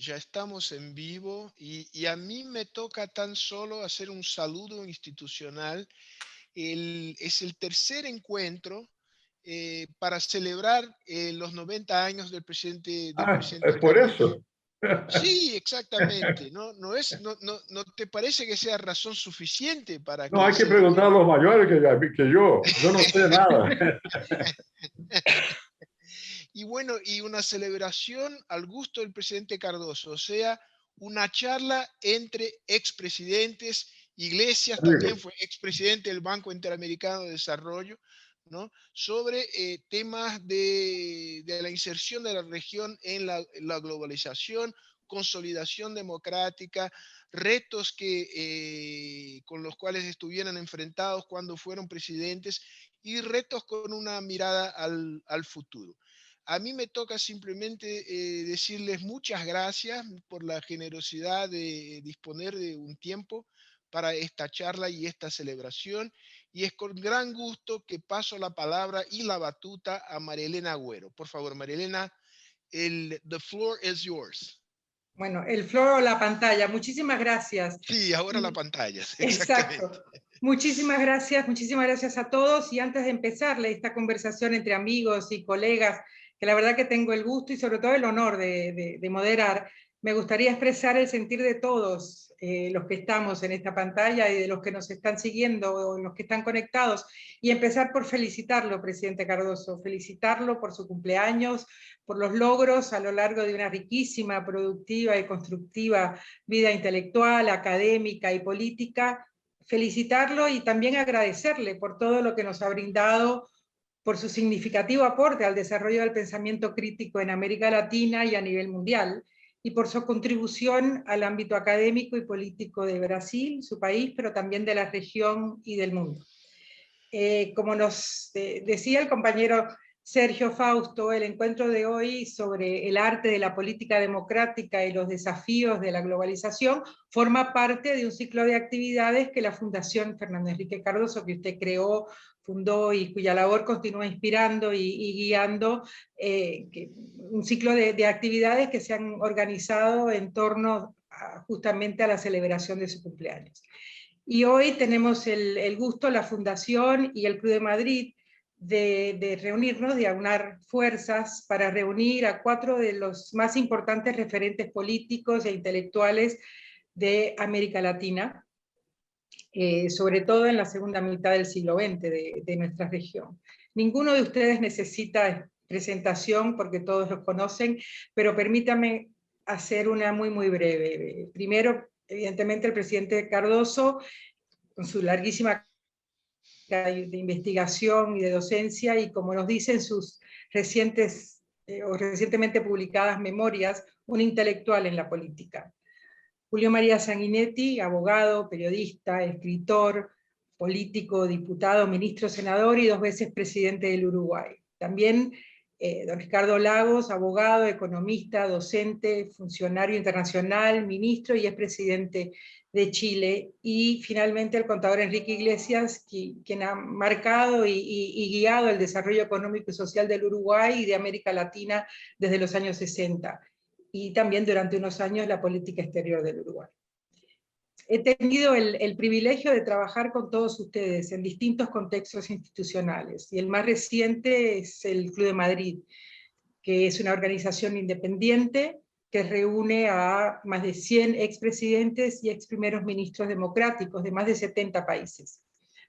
ya estamos en vivo y a mí me toca tan solo hacer un saludo institucional. Es el tercer encuentro para celebrar los 90 años del Ah, presidente es por Cardoso. eso. Sí, exactamente. ¿No te parece que sea razón suficiente para No, que hay que preguntar a celebremos? los mayores que yo. Yo no sé nada. Y bueno, y una celebración al gusto del presidente Cardoso, o sea, una charla entre expresidentes. Iglesias también Digo, fue expresidente del Banco Interamericano de Desarrollo, ¿no? Sobre temas de la inserción de la región en la globalización, consolidación democrática, retos con los cuales estuvieran enfrentados cuando fueron presidentes y retos con una mirada al futuro. A mí me toca simplemente decirles muchas gracias por la generosidad de disponer de un tiempo para esta charla y esta celebración. Y es con gran gusto que paso la palabra y la batuta a Marielena Agüero. Por favor, Marielena, the floor is yours. Bueno, el flor o la pantalla. Muchísimas gracias. Sí, ahora la pantalla, exactamente. Exacto. Muchísimas gracias a todos. Y antes de empezarle esta conversación entre amigos y colegas, que la verdad que tengo el gusto y sobre todo el honor de moderar, me gustaría expresar el sentir de todos los que estamos en esta pantalla y de los que nos están siguiendo o los que están conectados, y empezar por felicitarlo, presidente Cardoso, felicitarlo por su cumpleaños, por los logros a lo largo de una riquísima, productiva y constructiva vida intelectual, académica y política, felicitarlo y también agradecerle por todo lo que nos ha brindado, por su significativo aporte al desarrollo del pensamiento crítico en América Latina y a nivel mundial, y por su contribución al ámbito académico y político de Brasil, su país, pero también de la región y del mundo. Como nos decía el compañero Sergio Fausto, el encuentro de hoy sobre el arte de la política democrática y los desafíos de la globalización forma parte de un ciclo de actividades que la Fundación Fernando Enrique Cardoso, que usted creó, fundó y cuya labor continúa inspirando y guiando, un ciclo de actividades que se han organizado en torno justamente a la celebración de su cumpleaños. Y hoy tenemos el gusto, la Fundación y el Club de Madrid de reunirnos, de aunar fuerzas para reunir a 4 de los más importantes referentes políticos e intelectuales de América Latina, sobre todo en la segunda mitad del siglo XX de nuestra región. Ninguno de ustedes necesita presentación porque todos los conocen, pero permítame hacer una muy breve. Primero, evidentemente, el presidente Cardoso, con su larguísima de investigación y de docencia, y como nos dicen sus recientes o recientemente publicadas memorias, un intelectual en la política. Julio María Sanguinetti, abogado, periodista, escritor, político, diputado, ministro, senador y 2 veces presidente del Uruguay. También don Ricardo Lagos, abogado, economista, docente, funcionario internacional, ministro y expresidente de Chile. Y finalmente el contador Enrique Iglesias, quien ha marcado y guiado el desarrollo económico y social del Uruguay y de América Latina desde los años 60. Y también durante unos años la política exterior del Uruguay. He tenido el privilegio de trabajar con todos ustedes en distintos contextos institucionales, y el más reciente es el Club de Madrid, que es una organización independiente que reúne a más de 100 expresidentes y ex primeros ministros democráticos de más de 70 países.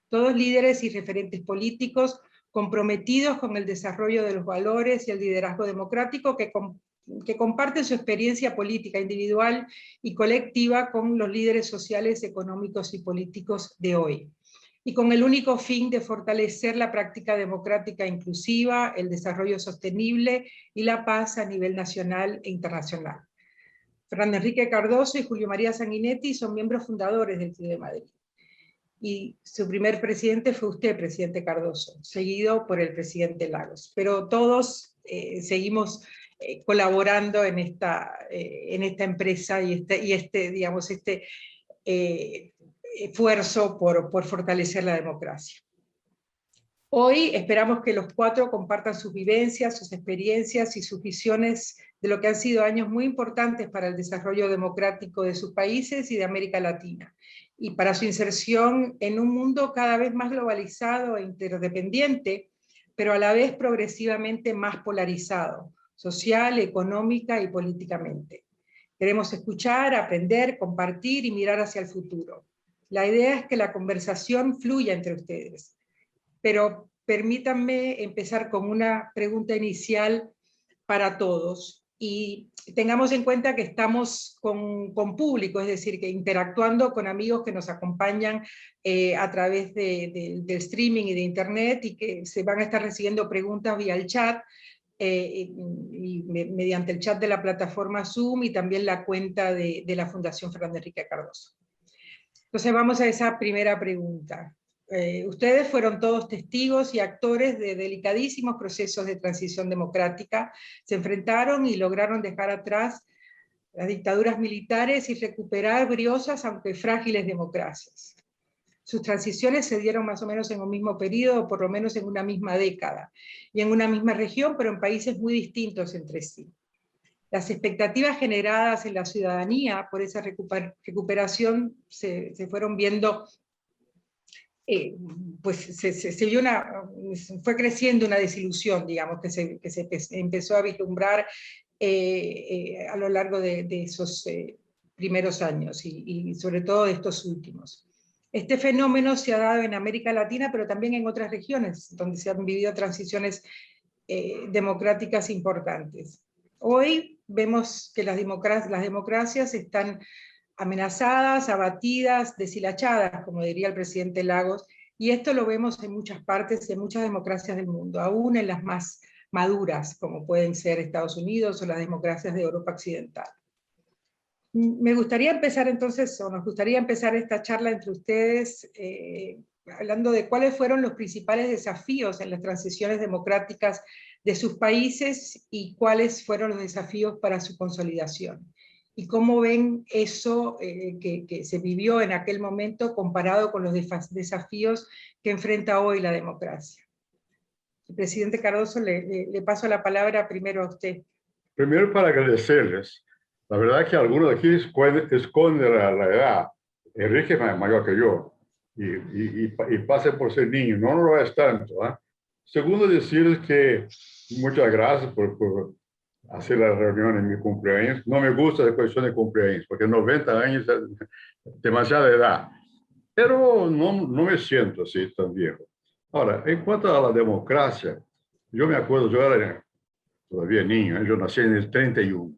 Todos líderes y referentes políticos comprometidos con el desarrollo de los valores y el liderazgo democrático, que comparten su experiencia política individual y colectiva con los líderes sociales, económicos y políticos de hoy, y con el único fin de fortalecer la práctica democrática inclusiva, el desarrollo sostenible y la paz a nivel nacional e internacional. Fernando Enrique Cardoso y Julio María Sanguinetti son miembros fundadores del Club de Madrid, y su primer presidente fue usted, presidente Cardoso, seguido por el presidente Lagos. Pero todos seguimos colaborando en esta empresa y este esfuerzo por fortalecer la democracia. Hoy esperamos que los cuatro compartan sus vivencias, sus experiencias y sus visiones de lo que han sido años muy importantes para el desarrollo democrático de sus países y de América Latina, y para su inserción en un mundo cada vez más globalizado e interdependiente, pero a la vez progresivamente más polarizado, social, económica y políticamente. Queremos escuchar, aprender, compartir y mirar hacia el futuro. La idea es que la conversación fluya entre ustedes. Pero permítanme empezar con una pregunta inicial para todos. Y tengamos en cuenta que estamos con público, es decir, que interactuando con amigos que nos acompañan a través del streaming y de internet, y que se van a estar recibiendo preguntas vía el chat, mediante el chat de la plataforma Zoom y también la cuenta de la Fundación Fernando Enrique Cardoso. Entonces vamos a esa primera pregunta. Ustedes fueron todos testigos y actores de delicadísimos procesos de transición democrática, se enfrentaron y lograron dejar atrás las dictaduras militares y recuperar briosas, aunque frágiles, democracias. Sus transiciones se dieron más o menos en un mismo periodo, por lo menos en una misma década, y en una misma región, pero en países muy distintos entre sí. Las expectativas generadas en la ciudadanía por esa recuperación se fueron viendo, pues fue creciendo una desilusión, digamos, que se empezó a vislumbrar a lo largo de esos primeros años y sobre todo de estos últimos. Este fenómeno se ha dado en América Latina, pero también en otras regiones donde se han vivido transiciones democráticas importantes. Hoy vemos que las democracias están amenazadas, abatidas, deshilachadas, como diría el presidente Lagos, y esto lo vemos en muchas partes, en muchas democracias del mundo, aún en las más maduras, como pueden ser Estados Unidos o las democracias de Europa Occidental. Me gustaría empezar entonces, o nos gustaría empezar esta charla entre ustedes, hablando de cuáles fueron los principales desafíos en las transiciones democráticas de sus países y cuáles fueron los desafíos para su consolidación. Y cómo ven eso que se vivió en aquel momento comparado con los desafíos que enfrenta hoy la democracia. El presidente Cardoso, le paso la palabra primero a usted. Primero, para agradecerles. La verdad que algunos de aquí esconden la edad. Enrique es mayor que yo y pasa por ser niño. No lo es tanto. ¿Eh? Segundo, decirles que muchas gracias por hacer la reunión en mi cumpleaños. No me gusta la cuestión de cumpleaños, porque 90 años es demasiada edad. Pero no me siento así tan viejo. Ahora, en cuanto a la democracia, yo me acuerdo, yo era todavía niño, yo nací en el 31,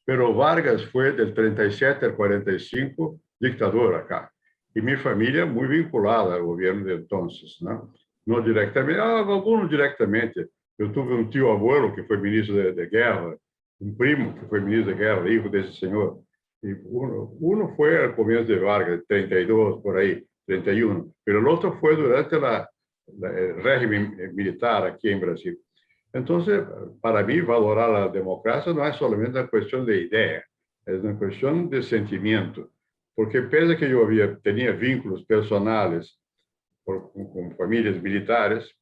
pero Vargas fue del 37 al 45 dictador acá. Y mi familia muy vinculada al gobierno de entonces, ¿no? No directamente, algunos directamente. Yo tuve un tío abuelo que fue ministro de guerra, un primo que fue ministro de guerra, hijo de ese señor. Y uno fue al comienzo de Vargas, 32, por ahí, 31, pero el otro fue durante el régimen militar aquí en Brasil. Entonces, para mí, valorar la democracia no es solamente una cuestión de idea, es una cuestión de sentimiento. Porque pese a que yo tenía vínculos personales con familias militares,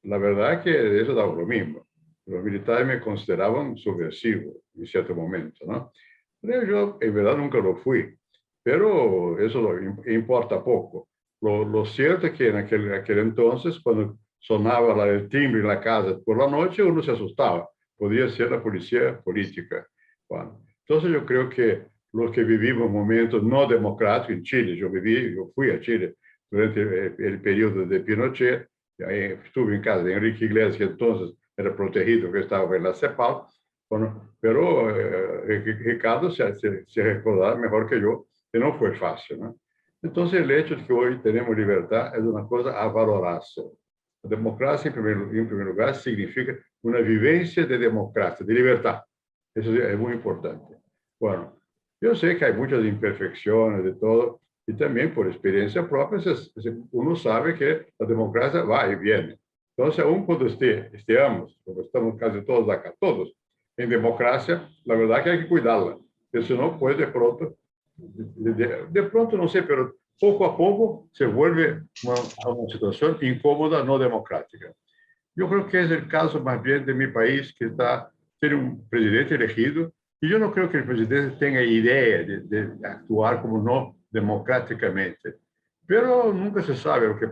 la verdad que eso daba lo mismo. Los militares me consideraban subversivo en cierto momento, ¿no? Pero yo, en verdad, nunca lo fui. Pero eso importa poco. Lo cierto es que en aquel entonces, cuando sonaba el timbre en la casa por la noche, uno se asustaba. Podía ser la policía política. Bueno, entonces yo creo que los que vivimos momentos no democráticos en Chile, yo fui a Chile durante el periodo de Pinochet, estuve en casa de Enrique Iglesias, que entonces era protegido, que estaba en la CEPAL, bueno, pero Ricardo se recordará mejor que yo, que no fue fácil, ¿no? Entonces el hecho de que hoy tenemos libertad es una cosa a valorarse. La democracia, en primer lugar, significa una vivencia de democracia, de libertad. Eso es muy importante. Bueno, yo sé que hay muchas imperfecciones de todo, y también por experiencia propia, uno sabe que la democracia va y viene. Entonces, aún cuando estemos, como estamos casi todos acá, todos, en democracia, la verdad que hay que cuidarla. Eso no puede de pronto no sé, pero poco a poco se vuelve una situación incómoda, no democrática. Yo creo que es el caso más bien de mi país, que tiene un presidente elegido, y yo no creo que el presidente tenga idea de actuar como no democráticamente. Pero nunca se sabe lo que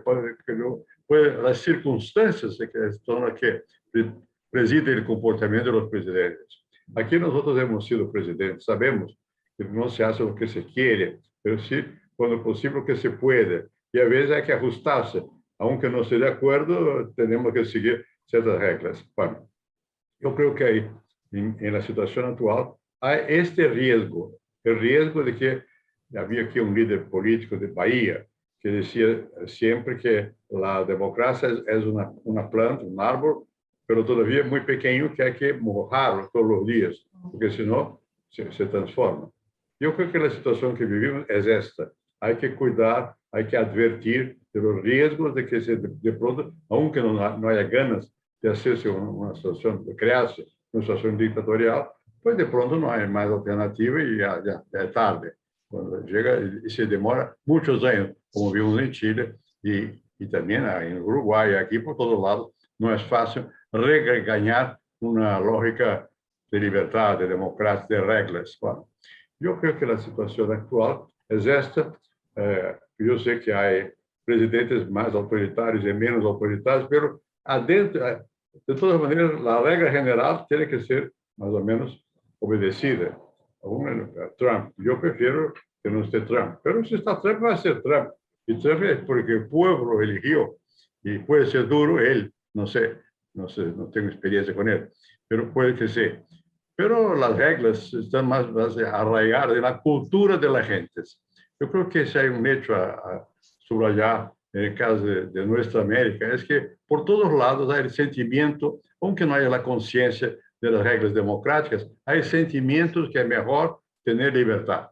las circunstancias que son las que presiden el comportamiento de los presidentes. Aquí nosotros hemos sido presidentes, sabemos que no se hace lo que se quiere, pero sí, cuando posible, lo que se puede. Y a veces hay que ajustarse. Aunque no esté de acuerdo, tenemos que seguir ciertas reglas. Bueno, yo creo que hay, en la situación actual hay este riesgo, el riesgo de que había aquí un líder político de Bahía que decía siempre que la democracia es una planta, un árbol, pero todavía muy pequeño, que hay que mojarlo todos los días, porque si no se transforma. Yo creo que la situación que vivimos es esta. Hay que cuidar, hay que advertir de los riesgos de que de pronto, aunque no haya ganas de hacerse una situación, de crearse una situación dictatorial, pues de pronto no hay más alternativa y ya es tarde. Cuando llega y se demora muchos años, como vimos en Chile y también en Uruguay, aquí por todos lados, no es fácil regañar una lógica de libertad, de democracia, de reglas. Bueno, yo creo que la situación actual es esta. Yo sé que hay presidentes más autoritarios y menos autoritarios, pero adentro, de todas maneras, la regla general tiene que ser más o menos obedecida. Trump, yo prefiero que no esté Trump, pero si está Trump, va a ser Trump. Y Trump es porque el pueblo eligió, y puede ser duro él, no sé, no tengo experiencia con él, pero puede que sea. Pero las reglas están más arraigadas en la cultura de la gente. Yo creo que si hay un hecho a subrayar en el caso de nuestra América, es que por todos lados hay el sentimiento, aunque no haya la conciencia de las reglas democráticas, hay sentimientos que es mejor tener libertad.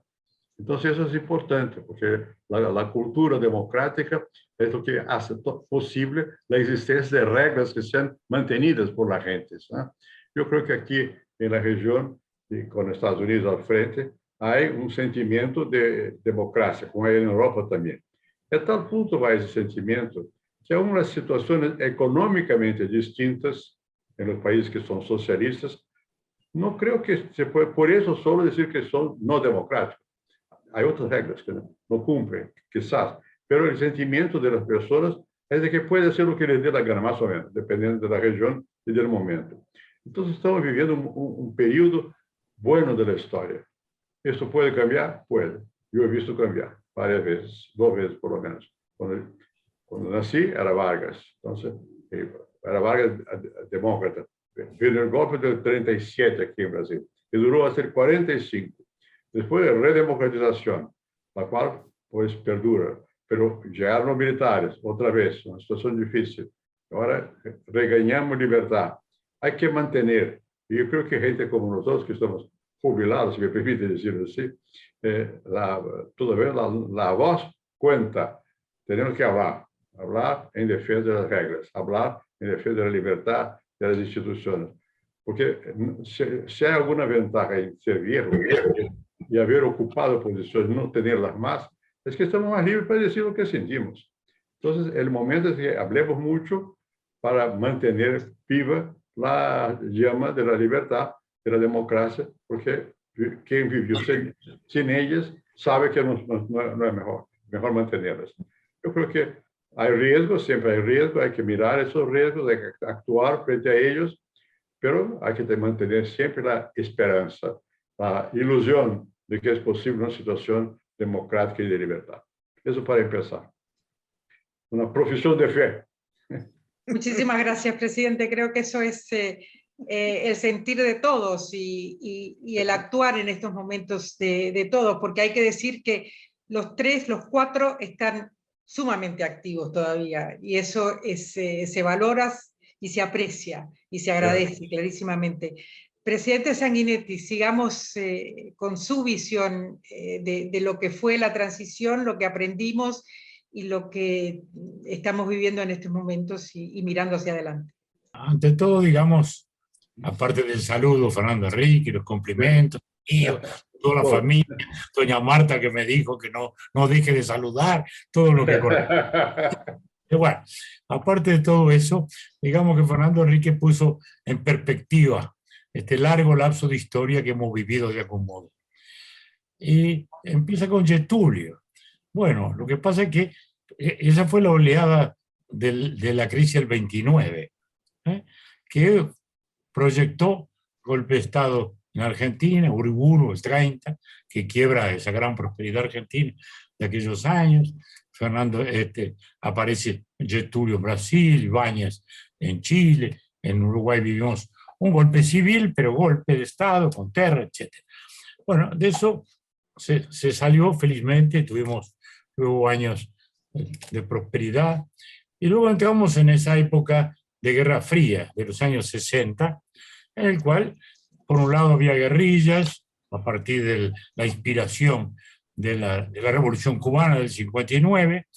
Entonces eso es importante, porque la cultura democrática es lo que hace posible la existencia de reglas que sean mantenidas por la gente, ¿no? Yo creo que aquí en la región, y con Estados Unidos al frente, hay un sentimiento de democracia, como hay en Europa también. A tal punto va ese sentimiento que aún las situaciones económicamente distintas en los países que son socialistas, no creo que se puede por eso solo decir que son no democráticos. Hay otras reglas que no cumplen, quizás, pero el sentimiento de las personas es de que puede hacer lo que les dé la gana, más o menos, dependiendo de la región y del momento. Entonces estamos viviendo un periodo bueno de la historia. ¿Esto puede cambiar? Puede. Yo he visto cambiar varias veces, 2 veces por lo menos. Cuando nací era Vargas, entonces era Vargas demócrata. Vino el golpe del 37 aquí en Brasil, que duró hasta el 45. Después de redemocratización, la cual pues perdura, pero llegaron los militares, otra vez, una situación difícil. Ahora regañamos libertad. Hay que mantener, y yo creo que gente como nosotros que estamos jubilados, si me permite decirlo así, todavía la voz cuenta. Tenemos que hablar en defensa de las reglas, hablar en defensa de la libertad de las instituciones. Porque si hay alguna ventaja en ser viejo y haber ocupado posiciones, no tenerlas más, es que estamos más libres para decir lo que sentimos. Entonces, el momento es que hablemos mucho para mantener viva la llama de la libertad, de la democracia, porque quien vivió sin ellas sabe que no es mejor mantenerlas. Yo creo que hay riesgos, siempre hay riesgos, hay que mirar esos riesgos, hay que actuar frente a ellos, pero hay que mantener siempre la esperanza, la ilusión de que es posible una situación democrática y de libertad. Eso para empezar. Una profesión de fe. Muchísimas gracias, presidente. Creo que eso es el sentir de todos y el actuar en estos momentos de todos, porque hay que decir que los 4 están sumamente activos todavía, y eso se valora y se aprecia y se agradece clarísimamente. Presidente Sanguinetti, sigamos con su visión de lo que fue la transición, lo que aprendimos y lo que estamos viviendo en estos momentos y mirando hacia adelante. Ante todo, digamos, aparte del saludo, Fernando Enrique, los cumplimientos, toda la familia, doña Marta que me dijo que no deje de saludar, todo lo que corresponde. Bueno, aparte de todo eso, digamos que Fernando Enrique puso en perspectiva este largo lapso de historia que hemos vivido de algún modo. Y empieza con Getúlio. Bueno, lo que pasa es que esa fue la oleada de la crisis del 29, que proyectó golpe de Estado en Argentina, Uriburu, el 30, que quiebra esa gran prosperidad argentina de aquellos años. Aparece Getúlio en Brasil, Ibáñez en Chile, en Uruguay vivimos un golpe civil, pero golpe de Estado, con Terra, etc. Bueno, de eso se salió felizmente, tuvimos luego años de prosperidad, y luego entramos en esa época de Guerra Fría, de los años 60, en el cual, por un lado, había guerrillas, a partir de la inspiración de la Revolución Cubana del 59,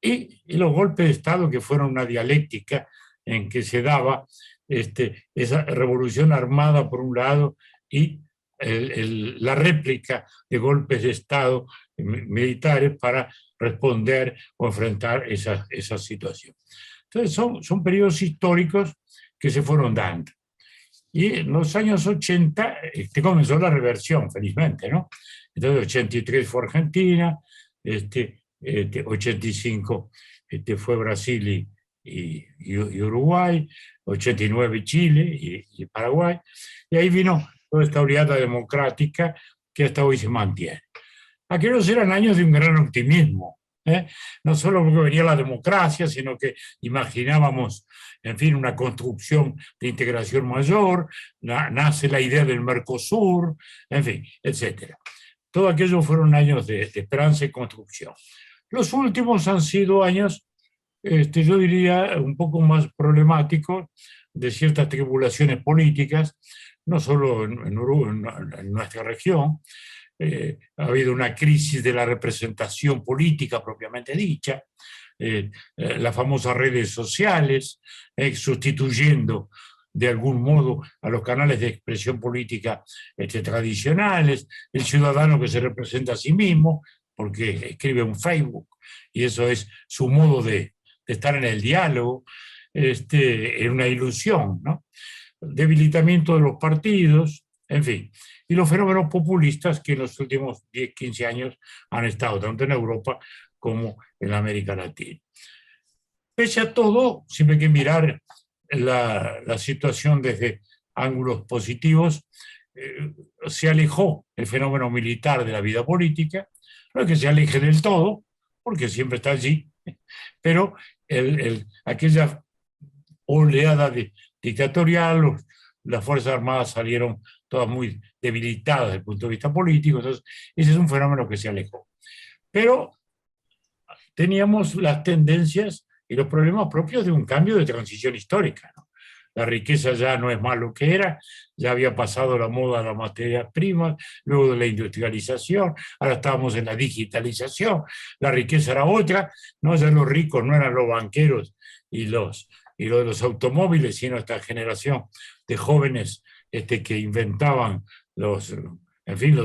y los golpes de Estado que fueron una dialéctica en que se daba esa revolución armada por un lado y la réplica de golpes de Estado militares para responder o enfrentar esa situación. Entonces son periodos históricos que se fueron dando. Y en los años 80 comenzó la reversión, felizmente, ¿no? Entonces 83 fue Argentina, 85 fue Brasil y Uruguay, 89 Chile y Paraguay, y ahí vino toda esta oleada democrática que hasta hoy se mantiene. Aquellos eran años de un gran optimismo, no solo porque venía la democracia, sino que imaginábamos, en fin, una construcción de integración mayor, nace la idea del Mercosur, en fin, etc. Todo aquello fueron años de esperanza y construcción. Los últimos han sido años, yo diría, un poco más problemáticos, de ciertas tribulaciones políticas, no solo en nuestra región. Ha habido una crisis de la representación política propiamente dicha, las famosas redes sociales, sustituyendo de algún modo a los canales de expresión política tradicionales, el ciudadano que se representa a sí mismo, porque escribe un Facebook, y eso es su modo de estar en el diálogo, en una ilusión, ¿no? Debilitamiento de los partidos, en fin, y los fenómenos populistas que en los últimos 10, 15 años han estado tanto en Europa como en América Latina. Pese a todo, siempre hay que mirar la situación desde ángulos positivos. Se alejó el fenómeno militar de la vida política, no es que se aleje del todo, porque siempre está allí, pero aquella oleada dictatorial, las Fuerzas Armadas salieron todas muy debilitadas desde el punto de vista político, entonces ese es un fenómeno que se alejó. Pero teníamos las tendencias y los problemas propios de un cambio de transición histórica, ¿no? La riqueza ya no es más lo que era, ya había pasado la moda de las materias primas, luego de la industrialización, ahora estábamos en la digitalización, la riqueza era otra, no, ya los ricos no eran los banqueros y lo de los automóviles, sino esta generación de jóvenes que inventaban los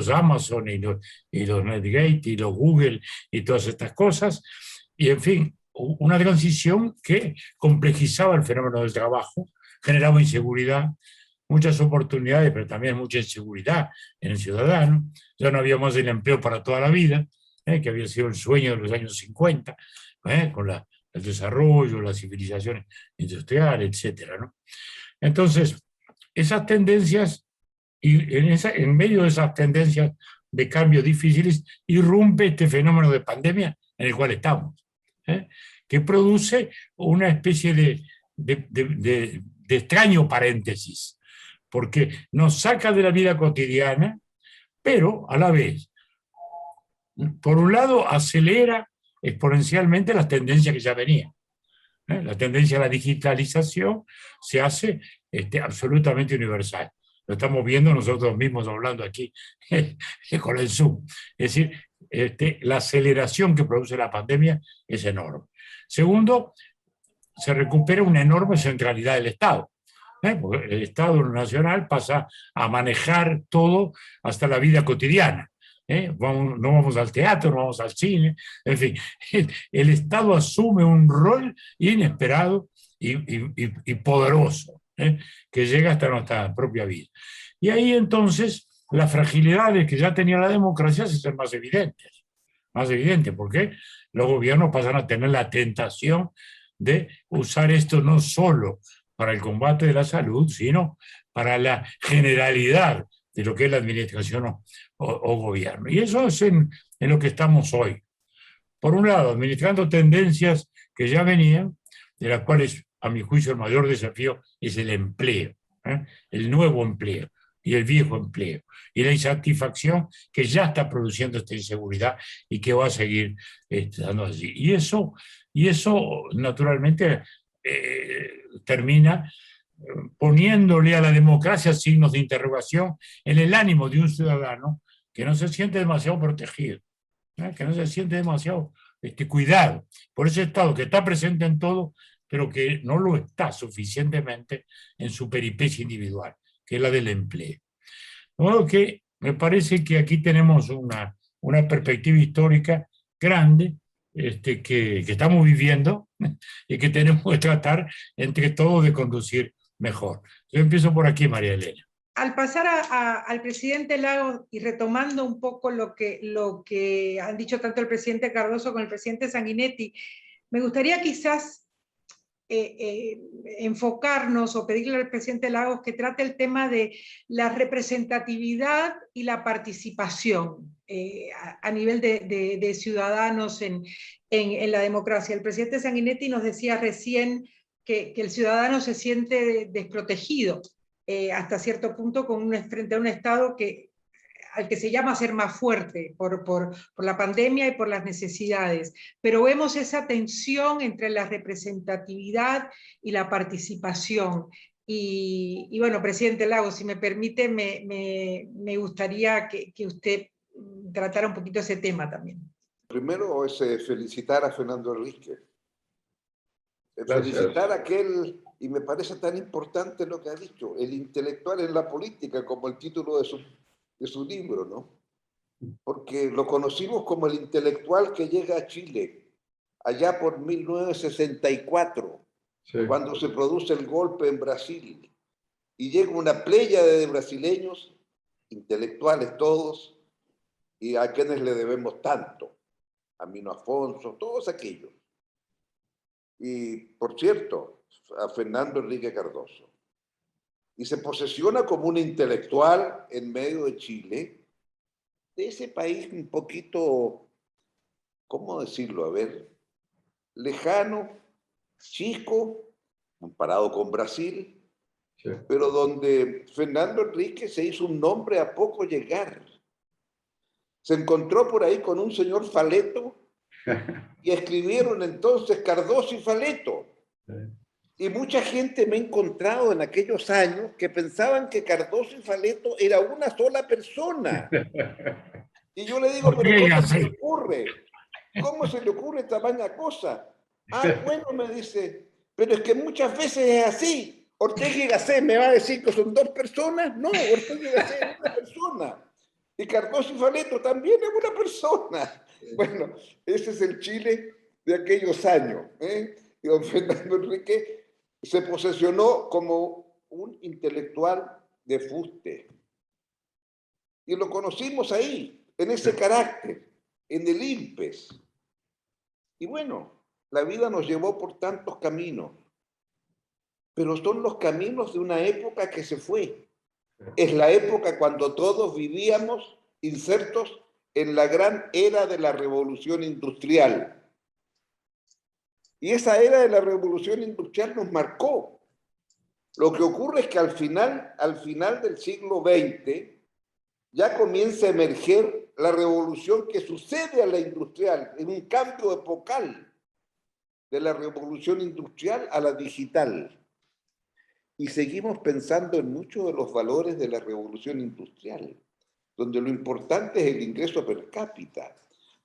Amazon y los Netgate y los Google y todas estas cosas, y en fin, una transición que complejizaba el fenómeno del trabajo, generaba inseguridad, muchas oportunidades, pero también mucha inseguridad en el ciudadano. Ya no había más el empleo para toda la vida, que había sido el sueño de los años 50, con el desarrollo, las civilizaciones industriales, etc., ¿no? Entonces, esas tendencias, y en medio de esas tendencias de cambios difíciles, irrumpe este fenómeno de pandemia en el cual estamos, que produce una especie de extraño paréntesis, porque nos saca de la vida cotidiana, pero a la vez, por un lado, acelera exponencialmente las tendencias que ya venían. La tendencia a la digitalización se hace absolutamente universal. Lo estamos viendo nosotros mismos hablando aquí con el Zoom. Es decir, la aceleración que produce la pandemia es enorme. Segundo, se recupera una enorme centralidad del Estado, porque el Estado nacional pasa a manejar todo hasta la vida cotidiana. no vamos al teatro, no vamos al cine, en fin, el Estado asume un rol inesperado y poderoso, que llega hasta nuestra propia vida. Y ahí entonces las fragilidades que ya tenía la democracia se hacen más evidentes, porque los gobiernos pasan a tener la tentación de usar esto no solo para el combate de la salud, sino para la generalidad de lo que es la administración o gobierno. Y eso es en lo que estamos hoy. Por un lado, administrando tendencias que ya venían, de las cuales, a mi juicio, el mayor desafío es el empleo, el nuevo empleo y el viejo empleo, y la insatisfacción que ya está produciendo esta inseguridad y que va a seguir estando allí. Y eso naturalmente, termina poniéndole a la democracia signos de interrogación en el ánimo de un ciudadano que no se siente demasiado protegido, que no se siente demasiado cuidado por ese Estado que está presente en todo, pero que no lo está suficientemente en su peripecia individual, que es la del empleo. De modo que me parece que aquí tenemos una perspectiva histórica grande, que estamos viviendo y que tenemos que tratar entre todos de conducir mejor. Yo empiezo por aquí, María Elena. Al pasar al presidente Lagos y retomando un poco lo que han dicho tanto el presidente Cardoso como el presidente Sanguinetti, me gustaría quizás enfocarnos o pedirle al presidente Lagos que trate el tema de la representatividad y la participación a nivel de ciudadanos en la democracia. El presidente Sanguinetti nos decía recién que el ciudadano se siente desprotegido hasta cierto punto frente a un Estado al que se llama a ser más fuerte por la pandemia y por las necesidades. Pero vemos esa tensión entre la representatividad y la participación. Y bueno, presidente Lagos, si me permite, me gustaría que usted tratara un poquito ese tema también. Primero es felicitar a Fernando Enrique. Felicitar a aquel, y me parece tan importante lo que ha dicho, el intelectual en la política, como el título de su libro, ¿no? Porque lo conocimos como el intelectual que llega a Chile, allá por 1964, sí, cuando se produce el golpe en Brasil, y llega una pléyade de brasileños, intelectuales todos, y a quienes le debemos tanto, a Mino Afonso, todos aquellos. Y, por cierto, a Fernando Enrique Cardoso. Y se posesiona como un intelectual en medio de Chile, de ese país un poquito, ¿cómo decirlo? A ver, lejano, chico, comparado con Brasil, sí, pero donde Fernando Enrique se hizo un nombre a poco llegar. Se encontró por ahí con un señor Faleto y escribieron entonces Cardoso y Faleto. Sí. Y mucha gente me ha encontrado en aquellos años que pensaban que Cardoso y Faleto era una sola persona. Y yo le digo, pero ¿cómo se le ocurre? ¿Cómo se le ocurre tamaña cosa? Ah, bueno, me dice, pero es que muchas veces es así. Ortega y Gasset me va a decir que son dos personas. No, Ortega y Gasset es una persona. Y Cardoso y Faleto también es una persona. Bueno, ese es el Chile de aquellos años. Y don Fernando Enrique se posesionó como un intelectual de fuste. Y lo conocimos ahí, en ese carácter, en el INPES. Y bueno, la vida nos llevó por tantos caminos, pero son los caminos de una época que se fue. Es la época cuando todos vivíamos insertos en la gran era de la revolución industrial. Y esa era de la revolución industrial nos marcó. Lo que ocurre es que al final del siglo XX ya comienza a emerger la revolución que sucede a la industrial, en un cambio epocal de la revolución industrial a la digital. Y seguimos pensando en muchos de los valores de la revolución industrial, donde lo importante es el ingreso per cápita,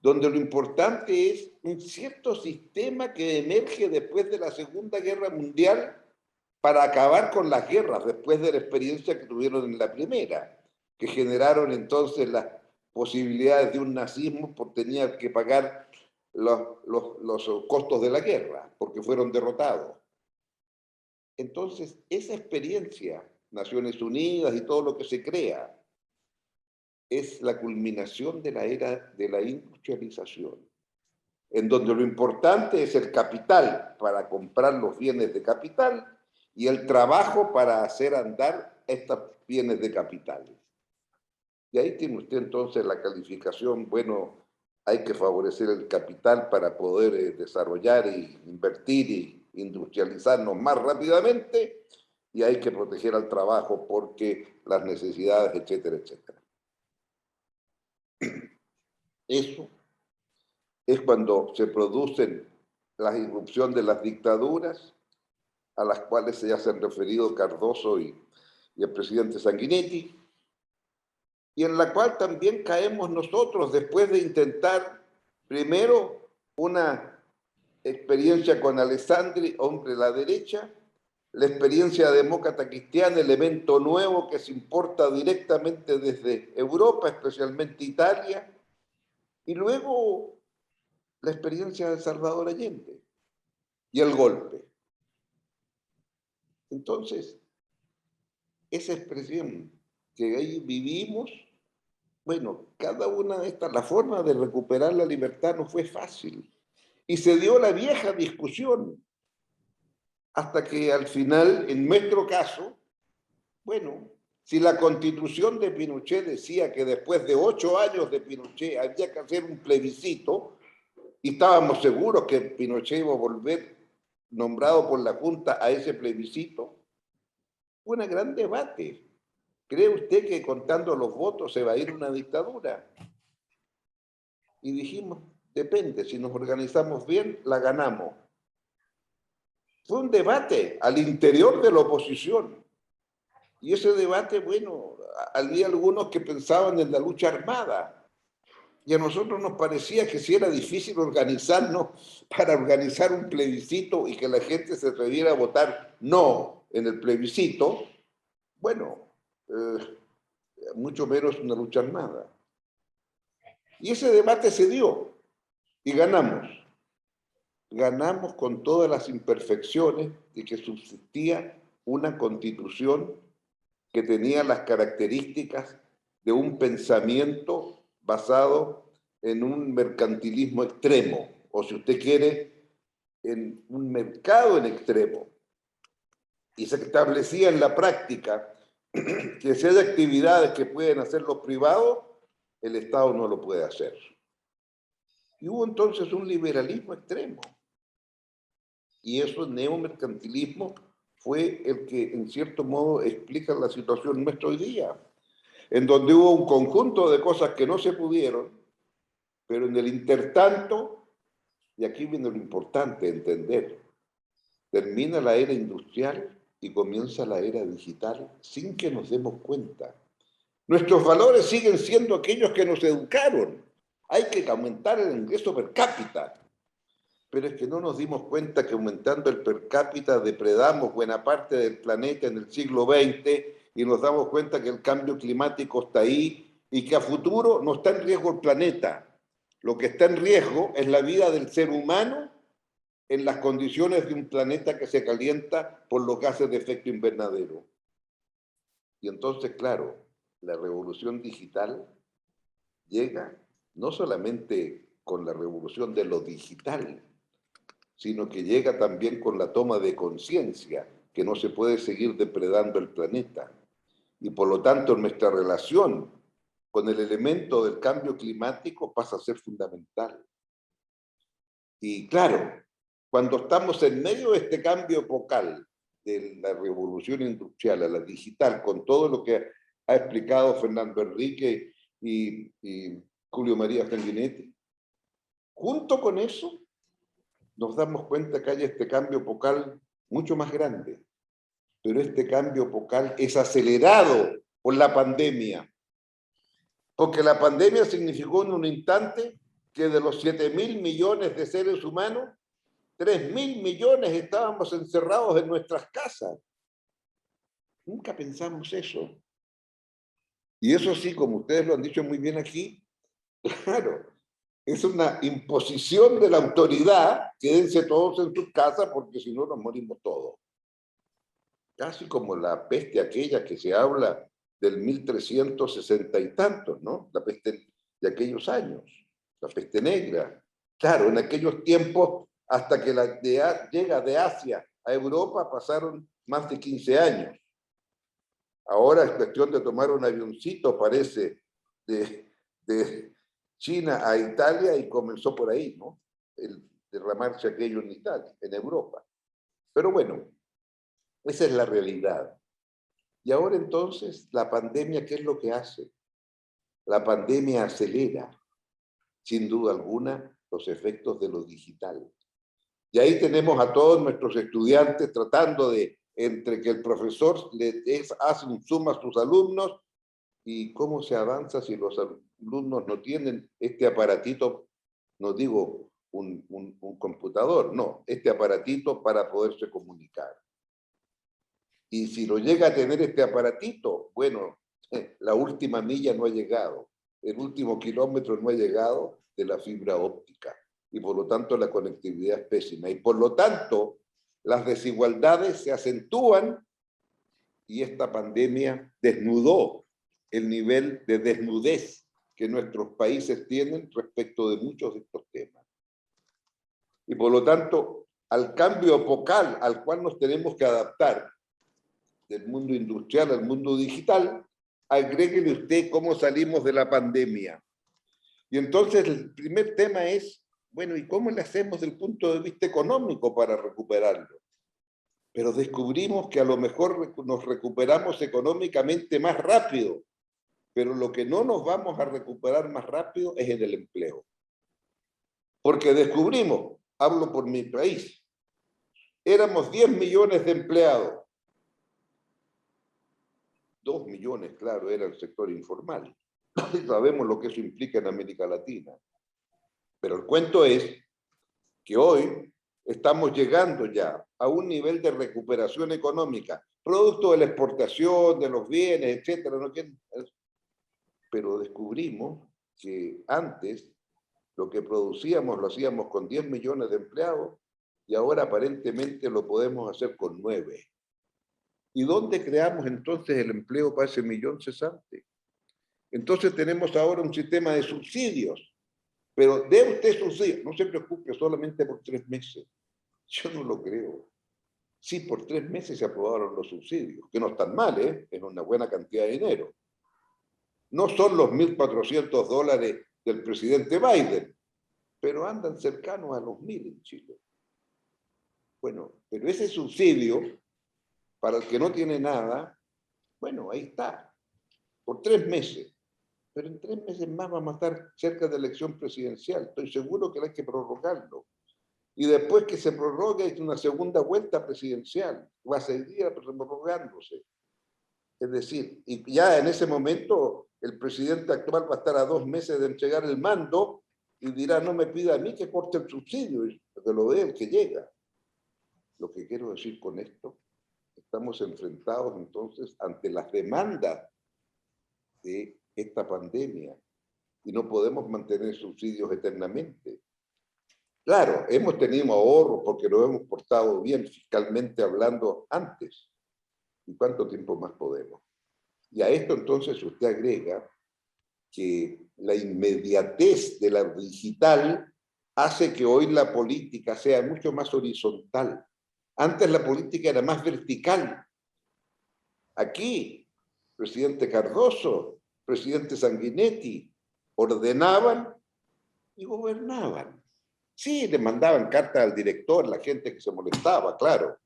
donde lo importante es un cierto sistema que emerge después de la Segunda Guerra Mundial para acabar con las guerras, después de la experiencia que tuvieron en la primera, que generaron entonces posibilidades de un nazismo porque tenía que pagar los costos de la guerra, porque fueron derrotados. Entonces, esa experiencia, Naciones Unidas y todo lo que se crea, es la culminación de la era de la industrialización, en donde lo importante es el capital para comprar los bienes de capital y el trabajo para hacer andar estos bienes de capital. Y ahí tiene usted entonces la calificación, bueno, hay que favorecer el capital para poder desarrollar e invertir y industrializarnos más rápidamente, y hay que proteger al trabajo porque las necesidades, etcétera, etcétera. Eso es cuando se producen la irrupción de las dictaduras, a las cuales ya se han referido Cardoso y el presidente Sanguinetti, y en la cual también caemos nosotros después de intentar primero una experiencia con Alessandri, hombre de la derecha, la experiencia demócrata cristiana, elemento nuevo que se importa directamente desde Europa, especialmente Italia, y luego la experiencia de Salvador Allende y el golpe. Entonces, esa expresión que ahí vivimos, bueno, cada una de estas, la forma de recuperar la libertad no fue fácil. Y se dio la vieja discusión, hasta que al final, en nuestro caso, bueno, si la constitución de Pinochet decía que después de 8 años de Pinochet había que hacer un plebiscito, y estábamos seguros que Pinochet iba a volver nombrado por la Junta a ese plebiscito, fue un gran debate. ¿Cree usted que contando los votos se va a ir una dictadura? Y dijimos, depende, si nos organizamos bien, la ganamos. Fue un debate al interior de la oposición. Y ese debate, bueno, había algunos que pensaban en la lucha armada. Y a nosotros nos parecía que si era difícil organizarnos para organizar un plebiscito y que la gente se atreviera a votar no en el plebiscito, bueno, mucho menos una lucha armada. Y ese debate se dio y ganamos. Ganamos con todas las imperfecciones de que subsistía una constitución que tenía las características de un pensamiento basado en un mercantilismo extremo, o si usted quiere, en un mercado en extremo. Y se establecía en la práctica que si hay actividades que pueden hacer los privados, el Estado no lo puede hacer. Y hubo entonces un liberalismo extremo. Y eso, el neomercantilismo, fue el que en cierto modo explica la situación nuestra hoy día, en donde hubo un conjunto de cosas que no se pudieron, pero en el intertanto, y aquí viene lo importante entender, termina la era industrial y comienza la era digital sin que nos demos cuenta. Nuestros valores siguen siendo aquellos que nos educaron. Hay que aumentar el ingreso per cápita. Pero es que no nos dimos cuenta que aumentando el per cápita depredamos buena parte del planeta en el siglo XX y nos damos cuenta que el cambio climático está ahí y que a futuro no está en riesgo el planeta. Lo que está en riesgo es la vida del ser humano en las condiciones de un planeta que se calienta por los gases de efecto invernadero. Y entonces, claro, la revolución digital llega no solamente con la revolución de lo digital, sino que llega también con la toma de conciencia que no se puede seguir depredando el planeta. Y por lo tanto, nuestra relación con el elemento del cambio climático pasa a ser fundamental. Y claro, cuando estamos en medio de este cambio epocal de la revolución industrial a la digital, con todo lo que ha explicado Fernando Enrique y Julio María Sanguinetti, junto con eso, nos damos cuenta que hay este cambio epocal mucho más grande. Pero este cambio epocal es acelerado por la pandemia. Porque la pandemia significó en un instante que de los 7.000 millones de seres humanos, 3.000 millones estábamos encerrados en nuestras casas. Nunca pensamos eso. Y eso sí, como ustedes lo han dicho muy bien aquí, claro, es una imposición de la autoridad, quédense todos en sus casas porque si no nos morimos todos. Casi como la peste aquella que se habla del 1360 y tantos, ¿no? La peste de aquellos años, la peste negra. Claro, en aquellos tiempos, hasta que llega de Asia a Europa, pasaron más de 15 años. Ahora es cuestión de tomar un avioncito, parece, de China a Italia y comenzó por ahí, ¿no? El derramarse aquello en Italia, en Europa. Pero bueno, esa es la realidad. Y ahora entonces, la pandemia, ¿qué es lo que hace? La pandemia acelera, sin duda alguna, los efectos de lo digital. Y ahí tenemos a todos nuestros estudiantes tratando de, entre que el profesor hace un Zoom a sus alumnos, y cómo se avanza si los alumnos no tienen este aparatito, no digo un computador, no, este aparatito para poderse comunicar. Y si lo llega a tener este aparatito, bueno, la última milla no ha llegado, el último kilómetro no ha llegado de la fibra óptica, y por lo tanto la conectividad es pésima, y por lo tanto las desigualdades se acentúan, y esta pandemia desnudó el nivel de desnudez que nuestros países tienen respecto de muchos de estos temas. Y por lo tanto, al cambio epocal al cual nos tenemos que adaptar, del mundo industrial al mundo digital, agréguele usted cómo salimos de la pandemia. Y entonces el primer tema es, bueno, ¿y cómo le hacemos desde el punto de vista económico para recuperarlo? Pero descubrimos que a lo mejor nos recuperamos económicamente más rápido, pero lo que no nos vamos a recuperar más rápido es en el empleo. Porque descubrimos, hablo por mi país, éramos 10 millones de empleados. 2 millones, claro, era el sector informal. Sabemos lo que eso implica en América Latina. Pero el cuento es que hoy estamos llegando ya a un nivel de recuperación económica, producto de la exportación, de los bienes, etcétera. ¿No? Pero descubrimos que antes lo que producíamos lo hacíamos con 10 millones de empleados y ahora aparentemente lo podemos hacer con 9. ¿Y dónde creamos entonces el empleo para ese millón cesante? Entonces tenemos ahora un sistema de subsidios, pero dé usted subsidios, no se preocupe, solamente por 3 meses. Yo no lo creo. Sí, por 3 meses se aprobaron los subsidios, que no están mal, ¿eh? Es una buena cantidad de dinero. No son los $1.400 del presidente Biden, pero andan cercanos a los 1.000 en Chile. Bueno, pero ese subsidio, para el que no tiene nada, bueno, ahí está, por 3 meses. Pero en 3 meses más vamos a estar cerca de la elección presidencial. Estoy seguro que hay que prorrogarlo. Y después que se prorrogue, hay una segunda vuelta presidencial. Va a seguir prorrogándose. Es decir, y ya en ese momento el presidente actual va a estar a 2 meses de entregar el mando y dirá, no me pida a mí que corte el subsidio, que lo dé el que llega. Lo que quiero decir con esto, estamos enfrentados entonces ante las demandas de esta pandemia y no podemos mantener subsidios eternamente. Claro, hemos tenido ahorros porque lo hemos portado bien fiscalmente hablando antes. ¿Y cuánto tiempo más podemos? Y a esto entonces usted agrega que la inmediatez de la digital hace que hoy la política sea mucho más horizontal. Antes la política era más vertical. Aquí, presidente Cardoso, presidente Sanguinetti, ordenaban y gobernaban. Sí, le mandaban cartas al director, la gente que se molestaba, claro.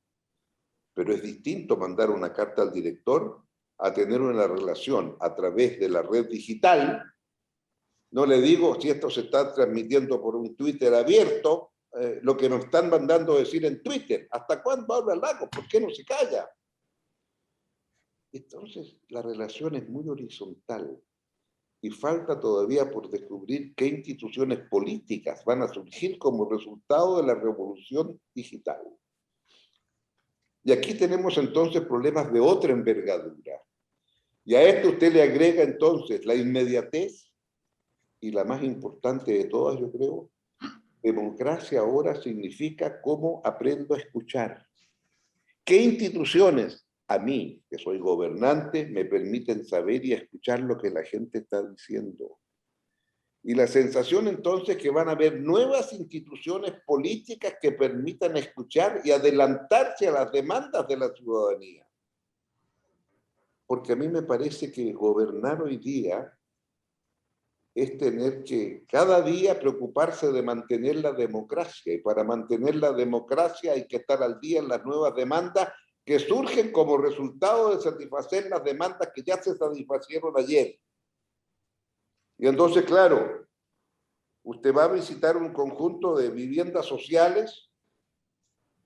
Pero es distinto mandar una carta al director a tener una relación a través de la red digital. No le digo si esto se está transmitiendo por un Twitter abierto, lo que nos están mandando decir en Twitter. ¿Hasta cuándo habla Lagos? ¿Por qué no se calla? Entonces, la relación es muy horizontal y falta todavía por descubrir qué instituciones políticas van a surgir como resultado de la revolución digital. Y aquí tenemos entonces problemas de otra envergadura. Y a esto usted le agrega entonces la inmediatez y la más importante de todas, yo creo, democracia ahora significa cómo aprendo a escuchar. ¿Qué instituciones a mí, que soy gobernante, me permiten saber y escuchar lo que la gente está diciendo? Y la sensación entonces que van a haber nuevas instituciones políticas que permitan escuchar y adelantarse a las demandas de la ciudadanía. Porque a mí me parece que gobernar hoy día es tener que cada día preocuparse de mantener la democracia. Y para mantener la democracia hay que estar al día en las nuevas demandas que surgen como resultado de satisfacer las demandas que ya se satisfacieron ayer. Y entonces, claro, usted va a visitar un conjunto de viviendas sociales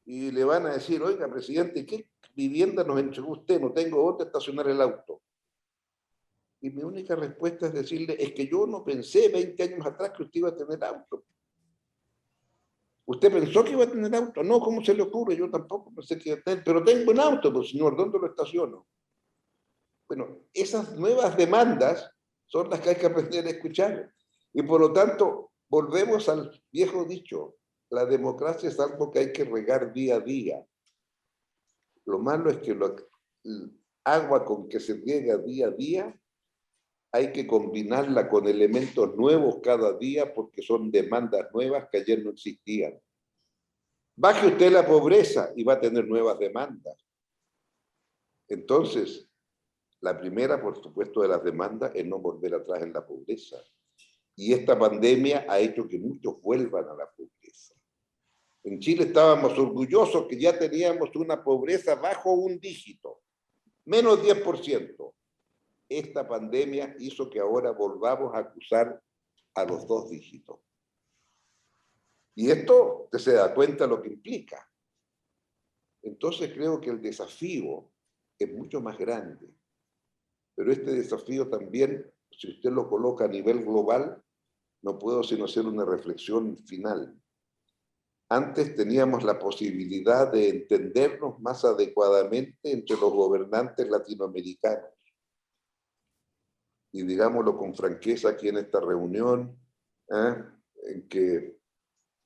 y le van a decir, oiga, presidente, ¿qué vivienda nos entregó usted? No tengo dónde estacionar el auto. Y mi única respuesta es decirle, es que yo no pensé 20 años atrás que usted iba a tener auto. ¿Usted pensó que iba a tener auto? No, ¿cómo se le ocurre? Yo tampoco pensé que iba a tener, pero tengo un auto, pues señor, ¿dónde lo estaciono? Bueno, esas nuevas demandas son las que hay que aprender a escuchar. Y por lo tanto, volvemos al viejo dicho, la democracia es algo que hay que regar día a día. Lo malo es que el agua con que se riega día a día hay que combinarla con elementos nuevos cada día porque son demandas nuevas que ayer no existían. Baje usted la pobreza y va a tener nuevas demandas. Entonces, la primera, por supuesto, de las demandas es no volver atrás en la pobreza. Y esta pandemia ha hecho que muchos vuelvan a la pobreza. En Chile estábamos orgullosos que ya teníamos una pobreza bajo un dígito, menos 10%. Esta pandemia hizo que ahora volvamos a cruzar a los 2 dígitos. Y esto usted se da cuenta lo que implica. Entonces creo que el desafío es mucho más grande. Pero este desafío también, si usted lo coloca a nivel global, no puedo sino hacer una reflexión final. Antes teníamos la posibilidad de entendernos más adecuadamente entre los gobernantes latinoamericanos. Y digámoslo con franqueza aquí en esta reunión, en que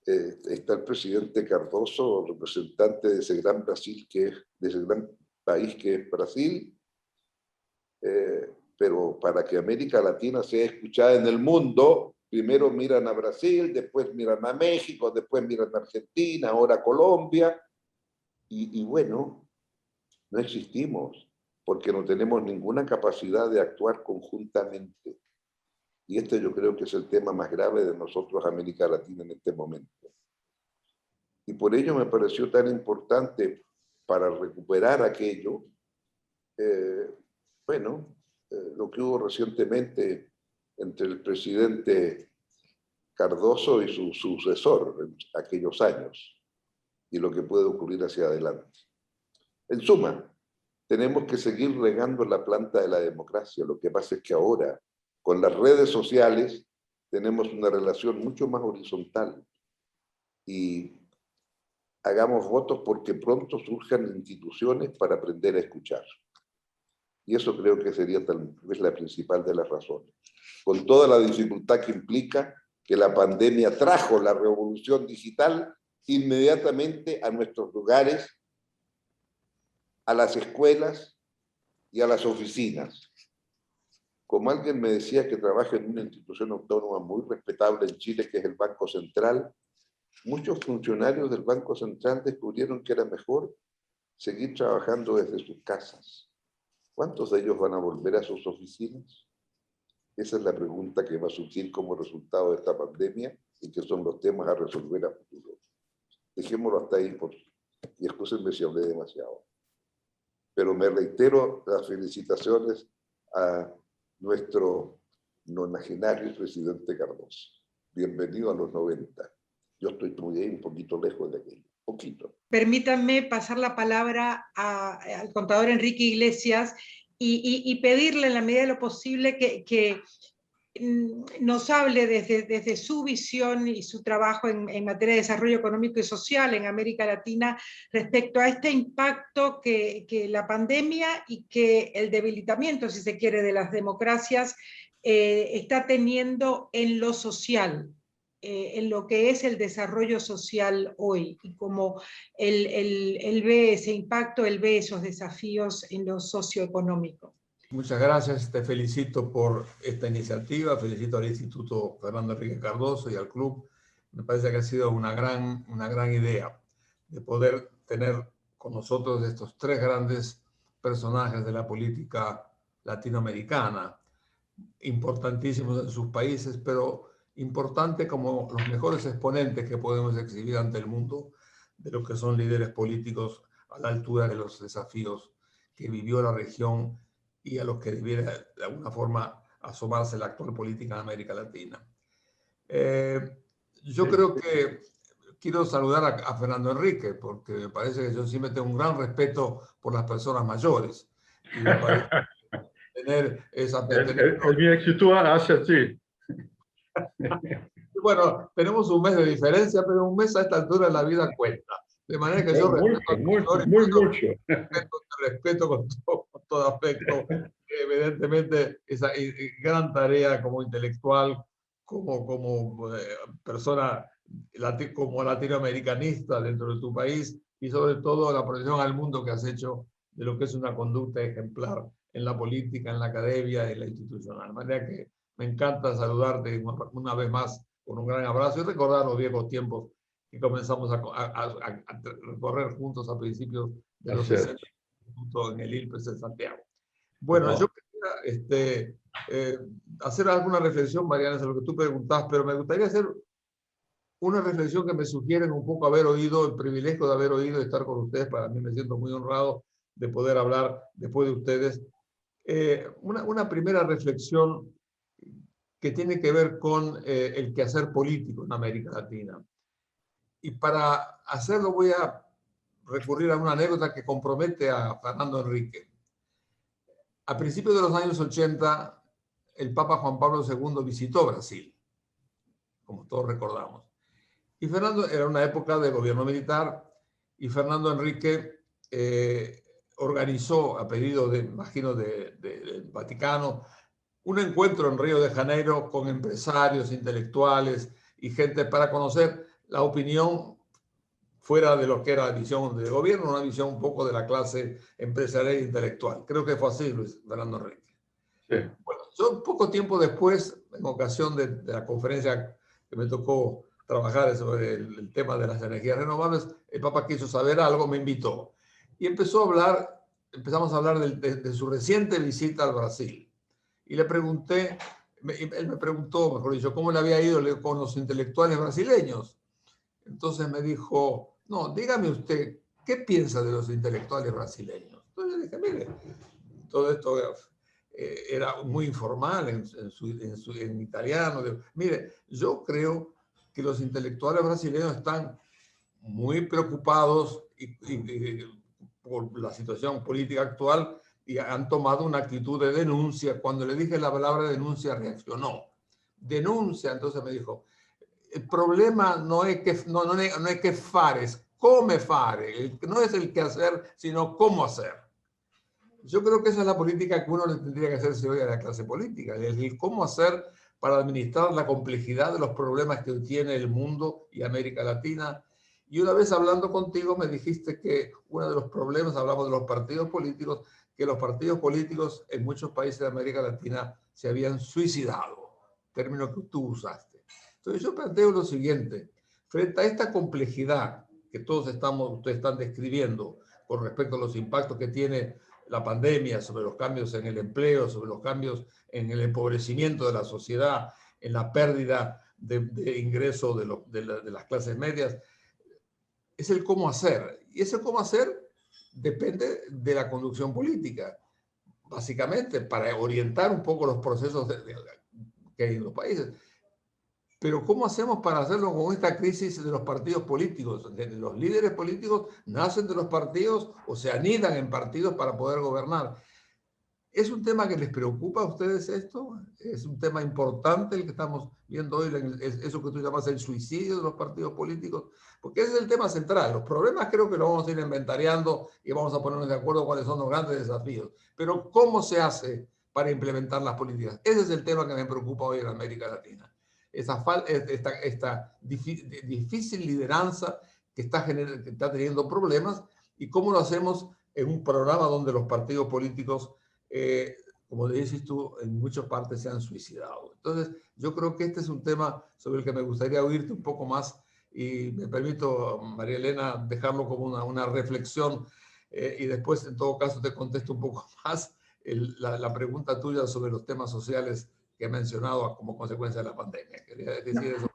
está el presidente Cardoso, representante de ese gran Brasil, de ese gran país que es Brasil, pero para que América Latina sea escuchada en el mundo, primero miran a Brasil, después miran a México, después miran a Argentina, ahora a Colombia, y bueno, no existimos, porque no tenemos ninguna capacidad de actuar conjuntamente. Y este yo creo que es el tema más grave de nosotros, América Latina, en este momento. Y por ello me pareció tan importante para recuperar aquello, lo que hubo recientemente entre el presidente Cardoso y su sucesor en aquellos años, y lo que puede ocurrir hacia adelante. En suma, tenemos que seguir regando la planta de la democracia. Lo que pasa es que ahora, con las redes sociales, tenemos una relación mucho más horizontal. Y hagamos votos porque pronto surjan instituciones para aprender a escuchar. Y eso creo que sería tal vez la principal de las razones. Con toda la dificultad que implica que la pandemia trajo la revolución digital inmediatamente a nuestros lugares, a las escuelas y a las oficinas. Como alguien me decía que trabaja en una institución autónoma muy respetable en Chile, que es el Banco Central, muchos funcionarios del Banco Central descubrieron que era mejor seguir trabajando desde sus casas. ¿Cuántos de ellos van a volver a sus oficinas? Esa es la pregunta que va a surgir como resultado de esta pandemia y que son los temas a resolver a futuro. Dejémoslo hasta ahí, y excúsenme si hablé demasiado. Pero me reitero las felicitaciones a nuestro nonagenario presidente Cardoso. Bienvenido a los 90. Yo estoy un poquito lejos de aquello, poquito. Permítanme pasar la palabra al contador Enrique Iglesias y pedirle en la medida de lo posible que nos hable desde su visión y su trabajo en materia de desarrollo económico y social en América Latina respecto a este impacto que la pandemia y que el debilitamiento, si se quiere, de las democracias está teniendo en lo social, en lo que es el desarrollo social hoy, y cómo él ve ese impacto, él ve esos desafíos en lo socioeconómico. Muchas gracias, te felicito por esta iniciativa, felicito al Instituto Fernando Enrique Cardoso y al club. Me parece que ha sido una gran idea de poder tener con nosotros estos tres grandes personajes de la política latinoamericana, importantísimos en sus países, pero importante como los mejores exponentes que podemos exhibir ante el mundo de lo que son líderes políticos a la altura de los desafíos que vivió la región y a los que debiera de alguna forma asomarse la actual política en América Latina. Yo creo que quiero saludar a Fernando Enrique, porque me parece que yo siempre tengo un gran respeto por las personas mayores. Y me parece tener esa... El mi actitud hacia ti. Bueno, tenemos un mes de diferencia, pero un mes a esta altura de la vida cuenta. De manera que yo respeto con todo afecto, evidentemente, esa gran tarea como intelectual, como persona, como latinoamericanista dentro de tu país, y sobre todo la proyección al mundo que has hecho de lo que es una conducta ejemplar en la política, en la academia, en la institucional. De manera que me encanta saludarte una vez más con un gran abrazo y recordar los viejos tiempos que comenzamos a recorrer juntos a principios de los 60 en el ILPES de Santiago. Bueno, yo quería hacer alguna reflexión, Mariana, sobre lo que tú preguntabas, pero me gustaría hacer una reflexión que me sugieren un poco haber oído, el privilegio de haber oído y estar con ustedes. Para mí me siento muy honrado de poder hablar después de ustedes. Una primera reflexión que tiene que ver con el quehacer político en América Latina. Y para hacerlo voy a recurrir a una anécdota que compromete a Fernando Enrique. A principios de los años 80, el Papa Juan Pablo II visitó Brasil, como todos recordamos. Y Fernando, era una época de gobierno militar, y Fernando Enrique organizó, a pedido del Vaticano, un encuentro en Río de Janeiro con empresarios, intelectuales y gente para conocer la opinión fuera de lo que era la visión del gobierno, una visión un poco de la clase empresarial e intelectual. Creo que fue así, Luis Fernando Enrique. Sí. Bueno, yo poco tiempo después, en ocasión de la conferencia que me tocó trabajar sobre el tema de las energías renovables, el Papa quiso saber algo, me invitó. Y empezamos a hablar de su reciente visita al Brasil. Y le pregunté, él me preguntó, mejor dicho, cómo le había ido con los intelectuales brasileños. Entonces me dijo, no, dígame usted, ¿qué piensa de los intelectuales brasileños? Entonces yo dije, mire, todo esto era muy informal en italiano. Mire, yo creo que los intelectuales brasileños están muy preocupados por la situación política actual y han tomado una actitud de denuncia. Cuando le dije la palabra denuncia, reaccionó. Denuncia, entonces me dijo, el problema no es que fares, come fare. No es el qué hacer, sino cómo hacer. Yo creo que esa es la política que uno le tendría que hacerse hoy a la clase política, el cómo hacer para administrar la complejidad de los problemas que tiene el mundo y América Latina. Y una vez hablando contigo me dijiste que uno de los problemas, hablamos de los partidos políticos, que los partidos políticos en muchos países de América Latina se habían suicidado, término que tú usaste. Entonces yo planteo lo siguiente, frente a esta complejidad que ustedes están describiendo con respecto a los impactos que tiene la pandemia sobre los cambios en el empleo, sobre los cambios en el empobrecimiento de la sociedad, en la pérdida de ingresos de las clases medias, es el cómo hacer. Y ese cómo hacer depende de la conducción política, básicamente, para orientar un poco los procesos que hay en los países. Pero ¿cómo hacemos para hacerlo con esta crisis de los partidos políticos? Los líderes políticos nacen de los partidos o se anidan en partidos para poder gobernar. ¿Es un tema que les preocupa a ustedes esto? ¿Es un tema importante el que estamos viendo hoy, eso que tú llamas el suicidio de los partidos políticos? Porque ese es el tema central. Los problemas creo que lo vamos a ir inventariando y vamos a ponernos de acuerdo cuáles son los grandes desafíos. Pero ¿cómo se hace para implementar las políticas? Ese es el tema que me preocupa hoy en América Latina. Esta difícil lideranza que está teniendo problemas y cómo lo hacemos en un programa donde los partidos políticos, como dices tú, en muchas partes se han suicidado. Entonces, yo creo que este es un tema sobre el que me gustaría oírte un poco más y me permito, María Elena, dejarlo como una reflexión y después, en todo caso, te contesto un poco más la pregunta tuya sobre los temas sociales que he mencionado como consecuencia de la pandemia. Quería decir eso.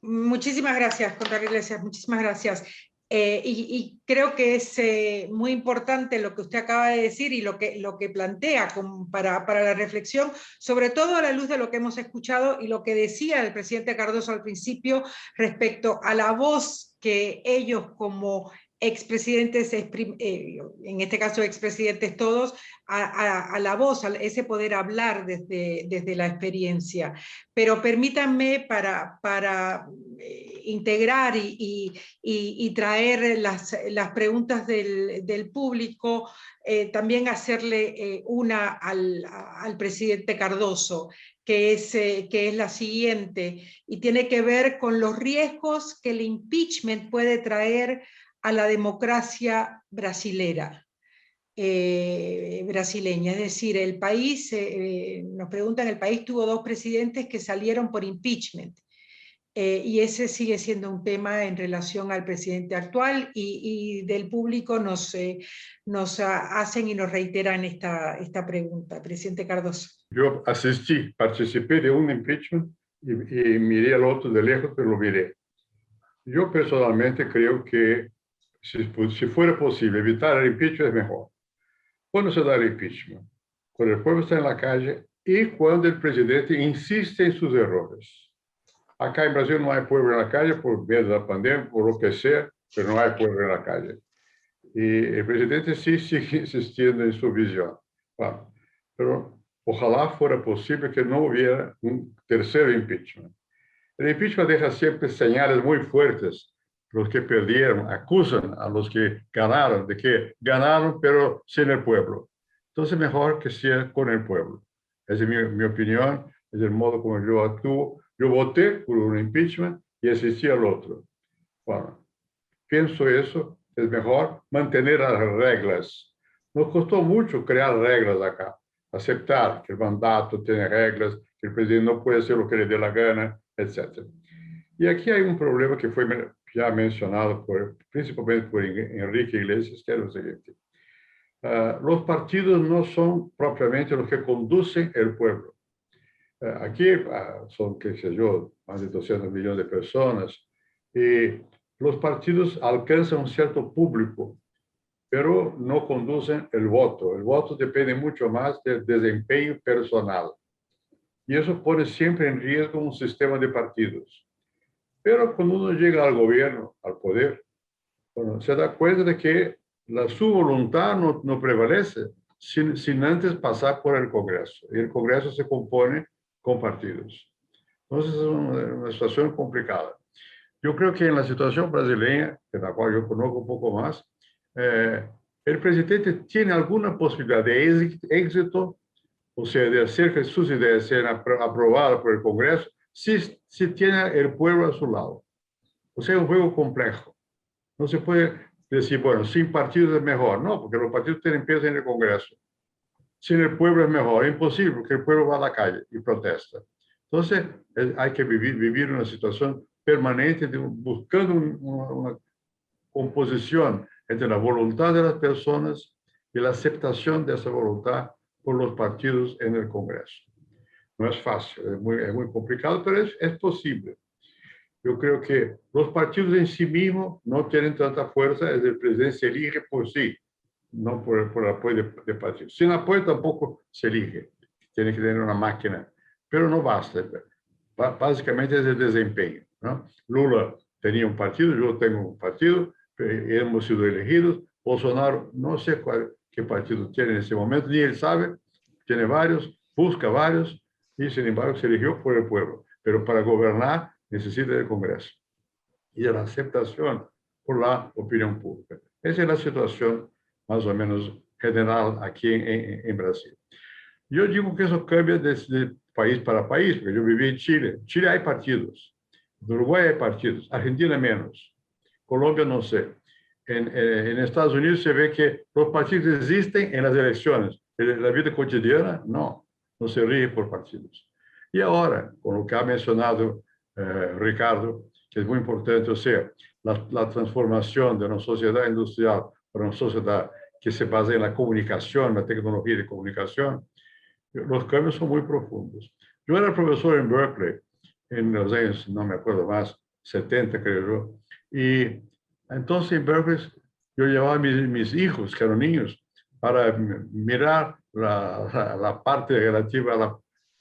Muchísimas gracias, Contralor Iglesias, muchísimas gracias. Y creo que es muy importante lo que usted acaba de decir y lo que plantea para la reflexión, sobre todo a la luz de lo que hemos escuchado y lo que decía el presidente Cardoso al principio respecto a la voz que ellos como expresidentes, en este caso expresidentes todos, a la voz, a ese poder hablar desde la experiencia. Pero permítanme para integrar y traer las preguntas del público, también hacerle una al presidente Cardoso, que es la siguiente, y tiene que ver con los riesgos que el impeachment puede traer a la democracia brasileña. Es decir, el país, nos preguntan, el país tuvo 2 presidentes que salieron por impeachment. Y ese sigue siendo un tema en relación al presidente actual y del público nos hacen y nos reiteran esta pregunta. Presidente Cardoso. Yo participé de un impeachment y miré al otro de lejos, pero lo miré. Yo personalmente creo que si fuera posible evitar el impeachment es mejor. ¿Cuándo se da el impeachment? Cuando el pueblo está en la calle y cuando el presidente insiste en sus errores. Acá en Brasil no hay pueblo en la calle por miedo de la pandemia, por lo que sea, pero no hay pueblo en la calle. Y el presidente sí sigue insistiendo en su visión. Bueno, pero ojalá fuera posible que no hubiera un tercer impeachment. El impeachment deja siempre señales muy fuertes. Los que perdieron acusan a los que ganaron de que ganaron, pero sin el pueblo. Entonces, mejor que sea con el pueblo. Esa es mi opinión, es el modo como yo actúo. Yo voté por un impeachment y asistí al otro. Bueno, pienso eso, es mejor mantener las reglas. Nos costó mucho crear reglas acá, aceptar que el mandato tiene reglas, que el presidente no puede hacer lo que le dé la gana, etc. Y aquí hay un problema que fue ya mencionado principalmente por Enrique Iglesias, que es lo siguiente. Los partidos no son propiamente los que conducen el pueblo. Aquí son, qué sé yo, más de 200 millones de personas, y los partidos alcanzan un cierto público, pero no conducen el voto. El voto depende mucho más del desempeño personal. Y eso pone siempre en riesgo un sistema de partidos. Pero cuando uno llega al gobierno, al poder, bueno, se da cuenta de que su voluntad no prevalece sin antes pasar por el Congreso. Y el Congreso se compone con partidos. Entonces es una situación complicada. Yo creo que en la situación brasileña, de la cual yo conozco un poco más, el presidente tiene alguna posibilidad de éxito, o sea, de hacer que sus ideas sean aprobadas por el Congreso, si tiene el pueblo a su lado. O sea, es un juego complejo. No se puede decir, bueno, sin partidos es mejor. No, porque los partidos tienen peso en el Congreso. Sin el pueblo es mejor. Es imposible, porque el pueblo va a la calle y protesta. Entonces, hay que vivir una situación permanente, buscando una composición entre la voluntad de las personas y la aceptación de esa voluntad por los partidos en el Congreso. No es fácil, es muy complicado, pero es posible. Yo creo que los partidos en sí mismos no tienen tanta fuerza, el presidente se elige por sí, no por el apoyo de partidos. Sin apoyo tampoco se elige, tiene que tener una máquina, pero no basta. Básicamente es el desempeño, ¿no? Lula tenía un partido, yo tengo un partido, hemos sido elegidos. Bolsonaro, no sé qué partido tiene en ese momento, ni él sabe, tiene varios, busca varios, y sin embargo se eligió por el pueblo. Pero para gobernar necesita del Congreso y de la aceptación por la opinión pública. Esa es la situación más o menos general aquí en Brasil. Yo digo que eso cambia de país para país, porque yo viví en Chile. En Chile hay partidos, en Uruguay hay partidos, Argentina menos, Colombia no sé. En Estados Unidos se ve que los partidos existen en las elecciones. En la vida cotidiana, no se rige por partidos. Y ahora, con lo que ha mencionado Ricardo, que es muy importante, o sea, la transformación de una sociedad industrial para una sociedad que se basa en la comunicación, la tecnología de comunicación, los cambios son muy profundos. Yo era profesor en Berkeley en los años, no me acuerdo más, 70 creo yo, y entonces en Berkeley yo llevaba a mis hijos, que eran niños, para mirar la parte relativa a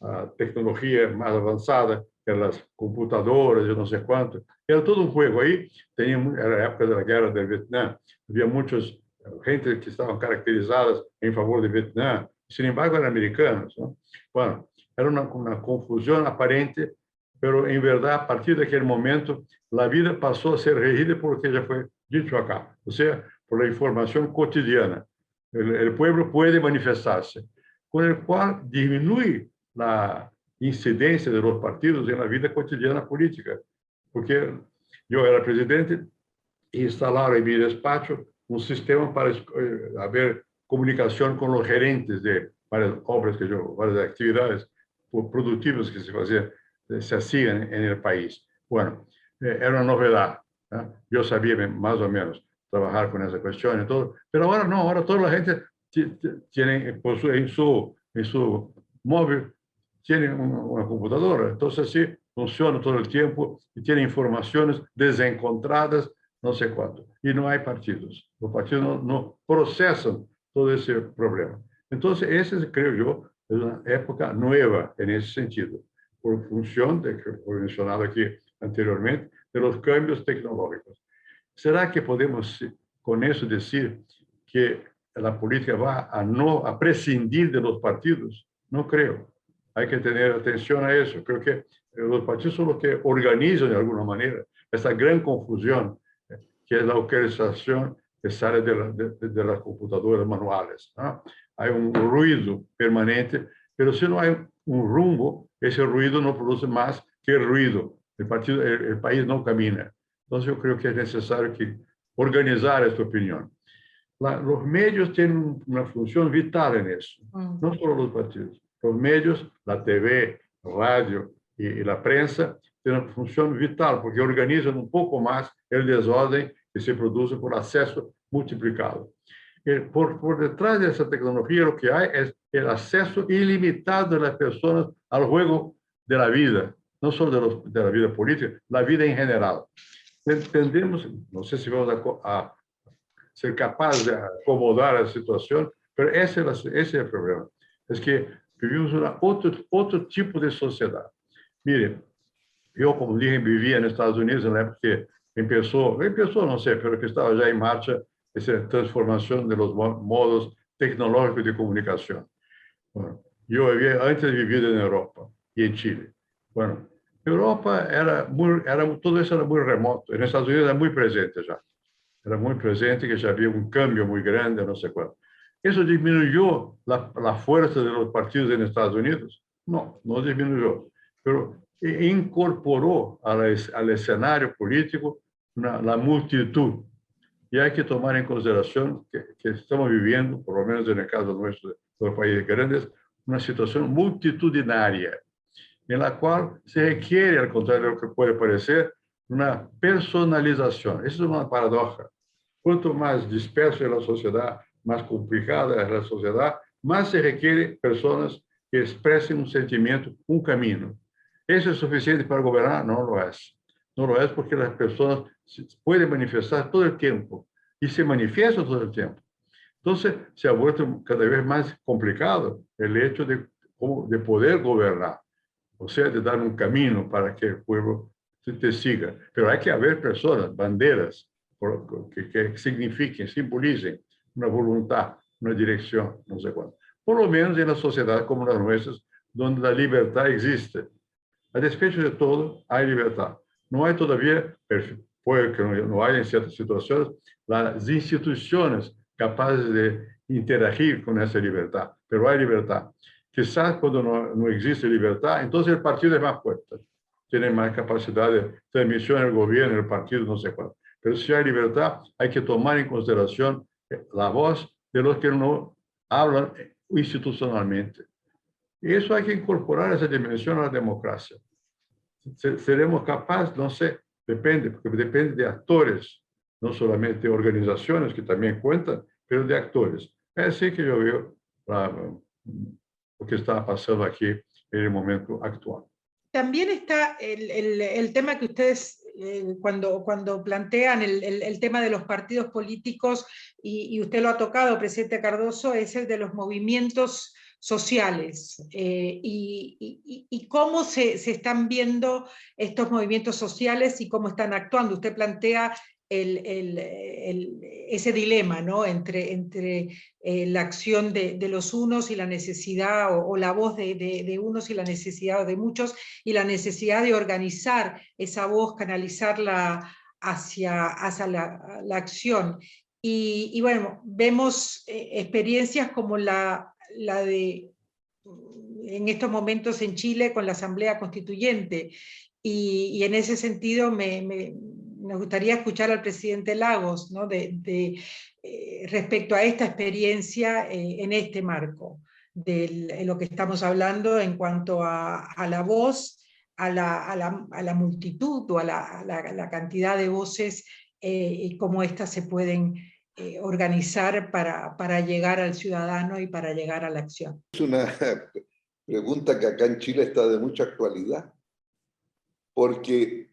la tecnología más avanzada, que eran las computadoras y no sé cuánto. Era todo un juego ahí. Era la época de la guerra de Vietnam. Había muchas gente que estaban caracterizadas en favor de Vietnam. Sin embargo, eran americanos, ¿no? Bueno, era una confusión aparente, pero en verdad, a partir de aquel momento, la vida pasó a ser regida por lo que ya fue dicho acá, o sea, por la información cotidiana. El pueblo puede manifestarse, con el cual disminuye la incidencia de los partidos en la vida cotidiana política, porque yo era presidente y instalaron en mi despacho un sistema para haber comunicación con los gerentes de varias obras varias actividades productivas que se hacían en el país. Bueno, era una novedad, ¿eh? Yo sabía más o menos trabajar con esa cuestión y todo, pero ahora no, ahora toda la gente tiene en su móvil tiene una computadora, entonces sí, funciona todo el tiempo y tiene informaciones desencontradas, no sé cuánto. Y no hay partidos. Los partidos no procesan todo ese problema. Entonces, esa, creo yo, es una época nueva en ese sentido, por función de que fue mencionado aquí anteriormente, de los cambios tecnológicos. ¿Será que podemos con eso decir que la política va a prescindir de los partidos? No creo. Hay que tener atención a eso. Creo que los partidos son los que organizan de alguna manera esa gran confusión que es la organización que sale de las computadoras manuales, ¿no? Hay un ruido permanente, pero si no hay un rumbo, ese ruido no produce más que el ruido. El país no camina. Entonces yo creo que es necesario organizar esta opinión. Los medios tienen una función vital en eso, no solo los partidos. Los medios, la TV, radio y la prensa, tienen una función vital porque organizan un poco más el desorden que se produce por acceso multiplicado. Por detrás de esa tecnología lo que hay es el acceso ilimitado de las personas al juego de la vida, no solo de la vida política, la vida en general. Entendemos, no sé si vamos a ser capaces de acomodar la situación, pero ese es el problema. Es que vivimos otro tipo de sociedad. Mire, yo, como dije, vivía en Estados Unidos en la época que empezó, no sé, pero que estaba ya en marcha esa transformación de los modos tecnológicos de comunicación. Bueno, yo antes vivía en Europa y en Chile. Bueno, Europa todo eso era muy remoto. En Estados Unidos era muy presente ya. Era muy presente que ya había un cambio muy grande, no sé cuál. ¿Eso disminuyó la fuerza de los partidos en Estados Unidos? No, no disminuyó. Pero incorporó al escenario político la multitud. Y hay que tomar en consideración que estamos viviendo, por lo menos en el caso nuestro, de los países grandes, una situación multitudinaria, en la cual se requiere, al contrario de lo que puede parecer, una personalización. Eso es una paradoja. Cuanto más dispersa es la sociedad, más complicada es la sociedad, más se requiere personas que expresen un sentimiento, un camino. ¿Eso es suficiente para gobernar? No lo es. No lo es porque las personas pueden manifestar todo el tiempo y se manifiestan todo el tiempo. Entonces, se ha vuelto cada vez más complicado el hecho de poder gobernar, o sea, de dar un camino para que el pueblo te siga. Pero hay que haber personas, banderas, que signifiquen, simbolicen una voluntad una dirección, no sé cuánto. Por lo menos en la sociedad como las nuestras, donde la libertad existe. A despecho de todo, hay libertad. No hay todavía, puede que no haya en ciertas situaciones, las instituciones capaces de interagir con esa libertad, pero hay libertad. Quizás cuando no existe libertad, entonces el partido es más fuerte, tiene más capacidad de transmisión del gobierno, el partido, no sé cuánto. Pero si hay libertad, hay que tomar en consideración la voz de los que no hablan institucionalmente. Y eso hay que incorporar esa dimensión a la democracia. ¿Seremos capaces? No sé, depende, porque depende de actores, no solamente de organizaciones que también cuentan, pero de actores. Es así que yo veo lo que está pasando aquí en el momento actual. También está el tema que ustedes, cuando plantean el tema de los partidos políticos, y usted lo ha tocado, presidente Cardoso, es el de los movimientos sociales, y cómo se están viendo estos movimientos sociales y cómo están actuando. Usted plantea ese dilema, ¿no? entre la acción de los unos y la necesidad, o la voz de unos y la necesidad de muchos, y la necesidad de organizar esa voz, canalizarla hacia la acción. Y bueno, vemos experiencias como la de en estos momentos en Chile con la Asamblea Constituyente, y en ese sentido me gustaría escuchar al presidente Lagos, ¿no? Respecto a esta experiencia en este marco, de lo que estamos hablando en cuanto a la voz, a la multitud, o a la cantidad de voces, y cómo éstas se pueden organizar para llegar al ciudadano y para llegar a la acción. Es una pregunta que acá en Chile está de mucha actualidad, porque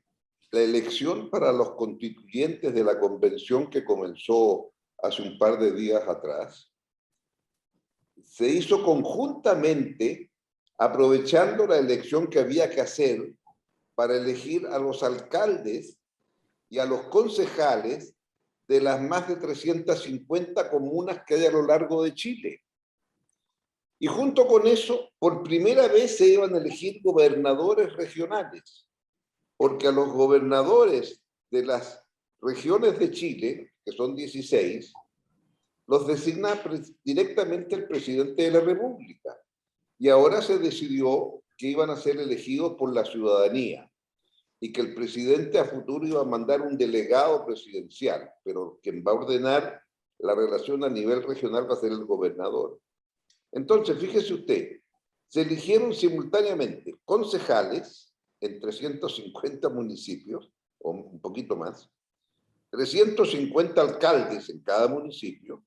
la elección para los constituyentes de la convención que comenzó hace un par de días atrás se hizo conjuntamente, aprovechando la elección que había que hacer para elegir a los alcaldes y a los concejales de las más de 350 comunas que hay a lo largo de Chile. Y junto con eso, por primera vez se iban a elegir gobernadores regionales, porque a los gobernadores de las regiones de Chile, que son 16, los designa directamente el presidente de la República. Y ahora se decidió que iban a ser elegidos por la ciudadanía y que el presidente a futuro iba a mandar un delegado presidencial, pero quien va a ordenar la relación a nivel regional va a ser el gobernador. Entonces, fíjese usted, se eligieron simultáneamente concejales en 350 municipios, o un poquito más, 350 alcaldes en cada municipio,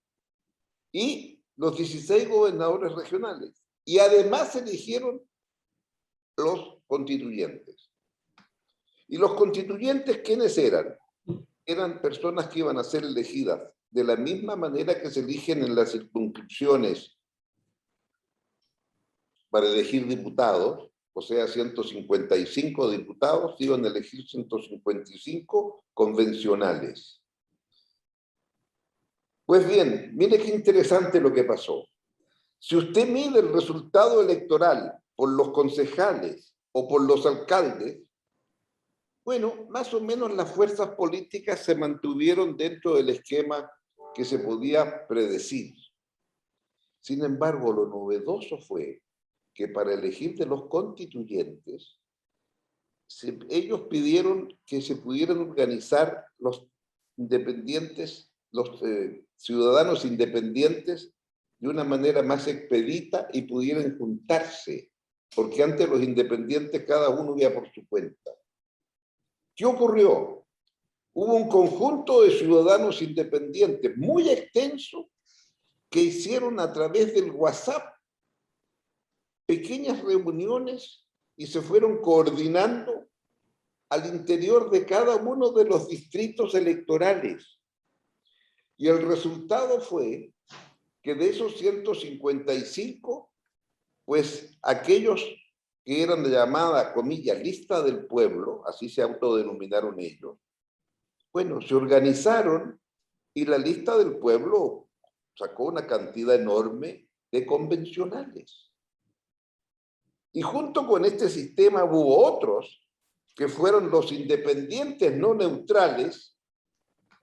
y los 16 gobernadores regionales. Y además se eligieron los constituyentes. ¿Y los constituyentes quiénes eran? Eran personas que iban a ser elegidas de la misma manera que se eligen en las circunscripciones para elegir diputados, o sea, 155 diputados, iban a elegir 155 convencionales. Pues bien, mire qué interesante lo que pasó. Si usted mide el resultado electoral por los concejales o por los alcaldes, bueno, más o menos las fuerzas políticas se mantuvieron dentro del esquema que se podía predecir. Sin embargo, lo novedoso fue que para elegir de los constituyentes, ellos pidieron que se pudieran organizar los independientes, los ciudadanos independientes de una manera más expedita y pudieran juntarse, porque antes los independientes cada uno iba por su cuenta. ¿Qué ocurrió? Hubo un conjunto de ciudadanos independientes muy extenso que hicieron a través del WhatsApp pequeñas reuniones y se fueron coordinando al interior de cada uno de los distritos electorales. Y el resultado fue que de esos 155, pues aquellos que eran de llamada, comillas, lista del pueblo, así se autodenominaron ellos, bueno, se organizaron y la lista del pueblo sacó una cantidad enorme de convencionales. Y junto con este sistema hubo otros que fueron los independientes no neutrales,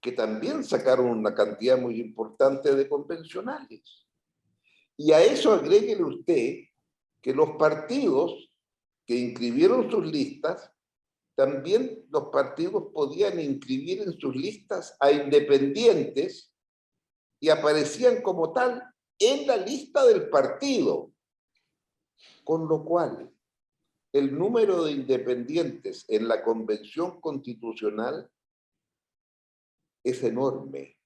que también sacaron una cantidad muy importante de convencionales. Y a eso agréguele usted que los partidos que inscribieron sus listas, también los partidos podían inscribir en sus listas a independientes y aparecían como tal en la lista del partido. Con lo cual, el número de independientes en la Convención Constitucional es enorme.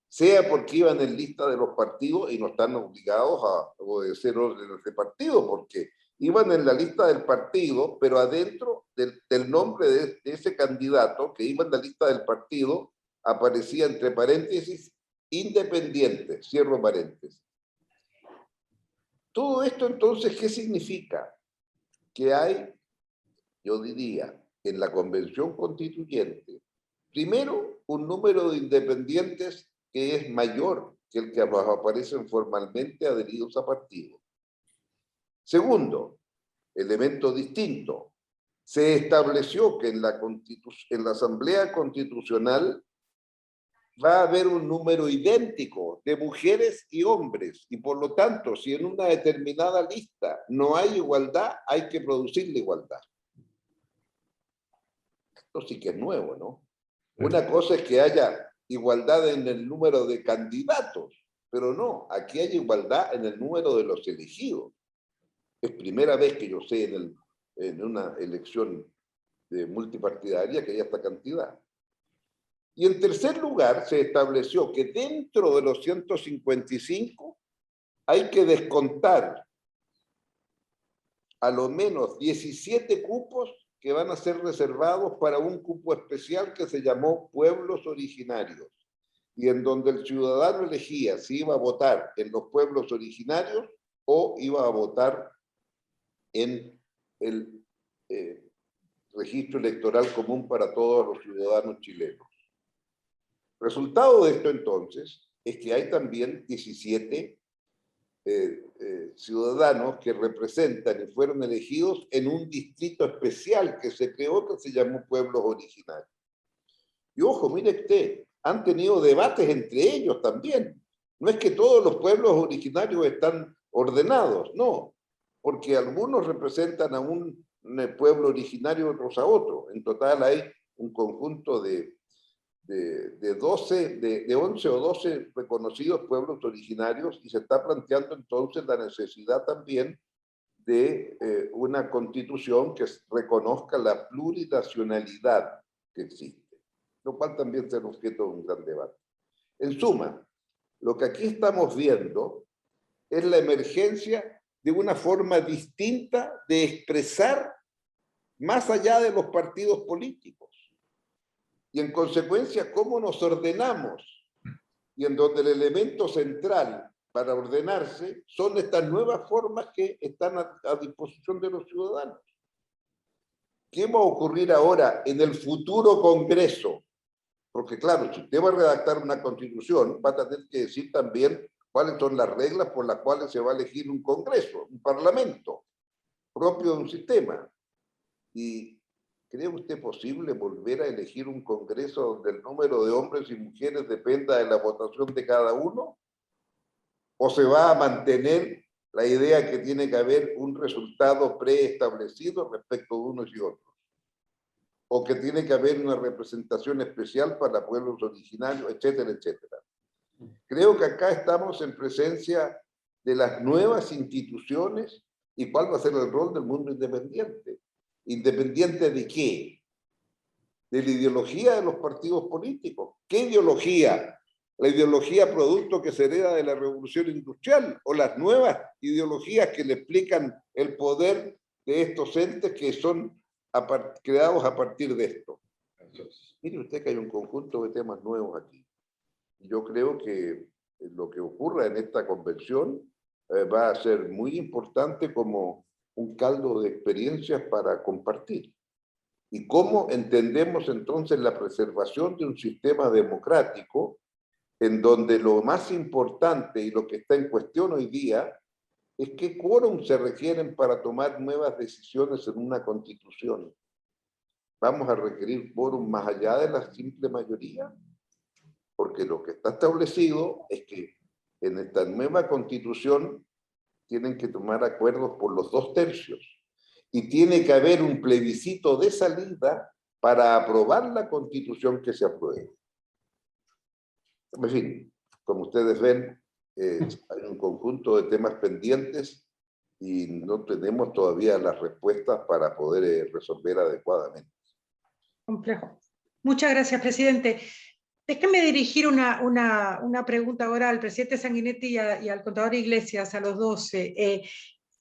Sea porque iban en lista de los partidos y no están obligados a obedecer órdenes de partido, porque iban en la lista del partido, pero adentro del nombre de ese candidato que iba en la lista del partido aparecía entre paréntesis independiente, cierro paréntesis. Todo esto entonces, ¿qué significa? Que hay, yo diría, en la Convención Constituyente, primero, un número de independientes que es mayor que el que aparecen formalmente adheridos a partidos. Segundo, elemento distinto, se estableció que en la Asamblea Constitucional va a haber un número idéntico de mujeres y hombres, y por lo tanto, si en una determinada lista no hay igualdad, hay que producir la igualdad. Esto sí que es nuevo, ¿no? Una cosa es que haya igualdad en el número de candidatos, pero no, aquí hay igualdad en el número de los elegidos. Es primera vez que yo sé en una elección multipartidaria que haya esta cantidad. Y en tercer lugar, se estableció que dentro de los 155 hay que descontar a lo menos 17 cupos que van a ser reservados para un cupo especial que se llamó pueblos originarios, y en donde el ciudadano elegía si iba a votar en los pueblos originarios o iba a votar en el registro electoral común para todos los ciudadanos chilenos. Resultado de esto entonces es que hay también 17 ciudadanos que representan y fueron elegidos en un distrito especial que se creó, que se llamó pueblos originarios. Y ojo, mire usted, han tenido debates entre ellos también. No es que todos los pueblos originarios están ordenados, no, porque algunos representan a un pueblo originario, otros a otro. En total hay un conjunto de 11 o 12 reconocidos pueblos originarios, y se está planteando entonces la necesidad también de una constitución que reconozca la plurinacionalidad que existe, lo cual también será objeto de un gran debate. En suma, lo que aquí estamos viendo es la emergencia de una forma distinta de expresar más allá de los partidos políticos. Y en consecuencia, cómo nos ordenamos, y en donde el elemento central para ordenarse son estas nuevas formas que están a disposición de los ciudadanos. ¿Qué va a ocurrir ahora en el futuro Congreso? Porque claro, si usted va a redactar una constitución, va a tener que decir también cuáles son las reglas por las cuales se va a elegir un Congreso, un Parlamento, propio de un sistema. Y ¿cree usted posible volver a elegir un Congreso donde el número de hombres y mujeres dependa de la votación de cada uno? ¿O se va a mantener la idea que tiene que haber un resultado preestablecido respecto de unos y otros? ¿O que tiene que haber una representación especial para pueblos originarios, etcétera, etcétera? Creo que acá estamos en presencia de las nuevas instituciones y cuál va a ser el rol del mundo independiente. ¿Independiente de qué? De la ideología de los partidos políticos. ¿Qué ideología? ¿La ideología producto que se hereda de la revolución industrial? ¿O las nuevas ideologías que le explican el poder de estos entes que son creados a partir de esto? Mire usted que hay un conjunto de temas nuevos aquí. Yo creo que lo que ocurra en esta convención va a ser muy importante como un caldo de experiencias para compartir. ¿Y cómo entendemos entonces la preservación de un sistema democrático en donde lo más importante y lo que está en cuestión hoy día es qué quórum se requieren para tomar nuevas decisiones en una constitución. ¿Vamos a requerir quórum más allá de la simple mayoría? Porque lo que está establecido es que en esta nueva constitución tienen que tomar acuerdos por los 2/3 y tiene que haber un plebiscito de salida para aprobar la constitución que se apruebe. En fin, como ustedes ven, hay un conjunto de temas pendientes y no tenemos todavía las respuestas para poder resolver adecuadamente. Complejo. Muchas gracias, presidente. Déjeme dirigir una pregunta ahora al presidente Sanguinetti y al contador Iglesias, a los 12.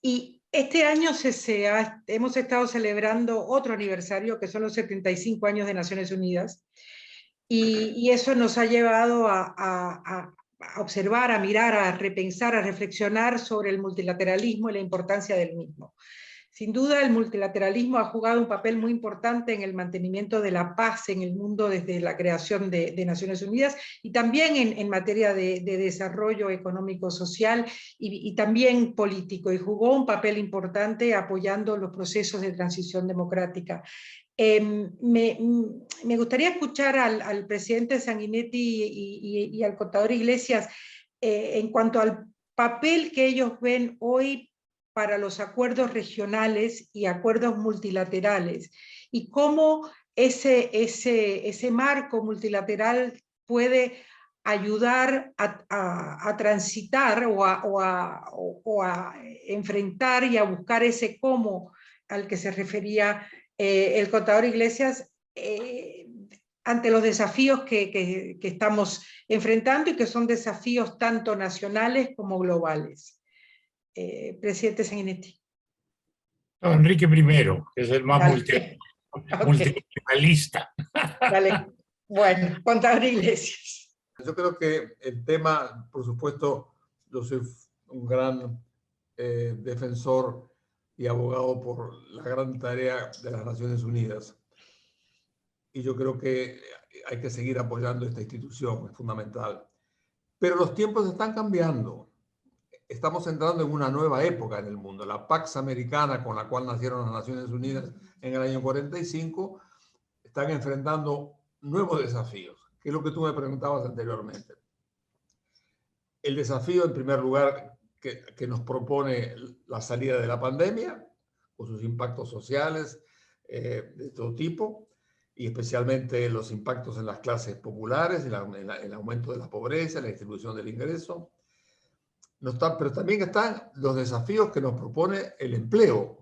Y este año hemos estado celebrando otro aniversario, que son los 75 años de Naciones Unidas, y eso nos ha llevado a observar, a mirar, a repensar, a reflexionar sobre el multilateralismo y la importancia del mismo. Sin duda, el multilateralismo ha jugado un papel muy importante en el mantenimiento de la paz en el mundo desde la creación de Naciones Unidas y también en materia de desarrollo económico-social y también político, y jugó un papel importante apoyando los procesos de transición democrática. Me gustaría escuchar al presidente Sanguinetti y al contador Iglesias en cuanto al papel que ellos ven hoy para los acuerdos regionales y acuerdos multilaterales, y cómo ese marco multilateral puede ayudar a transitar o a enfrentar y a buscar ese cómo al que se refería el contador Iglesias ante los desafíos que estamos enfrentando y que son desafíos tanto nacionales como globales. Presidente Sanguinetti. No, Enrique I, que es el más multilateralista. Vale. Bueno, contador Iglesias. Yo creo que el tema, por supuesto, yo soy un gran defensor y abogado por la gran tarea de las Naciones Unidas. Y yo creo que hay que seguir apoyando esta institución, es fundamental. Pero los tiempos están cambiando. Estamos entrando en una nueva época en el mundo. La Pax Americana, con la cual nacieron las Naciones Unidas en el año 45, están enfrentando nuevos desafíos, que es lo que tú me preguntabas anteriormente. El desafío, en primer lugar, que nos propone la salida de la pandemia, con sus impactos sociales de todo tipo, y especialmente los impactos en las clases populares, el aumento de la pobreza, la distribución del ingreso. Pero también están los desafíos que nos propone el empleo,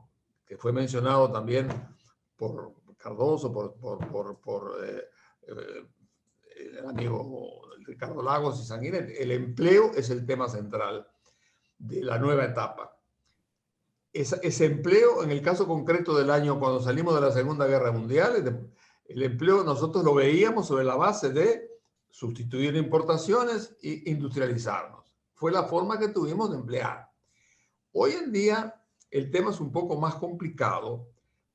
que fue mencionado también por Cardoso, por el amigo Ricardo Lagos y Sanguinetti. El empleo es el tema central de la nueva etapa. Ese empleo, en el caso concreto del año cuando salimos de la Segunda Guerra Mundial, el empleo nosotros lo veíamos sobre la base de sustituir importaciones e industrializarnos. Fue la forma que tuvimos de emplear. Hoy en día el tema es un poco más complicado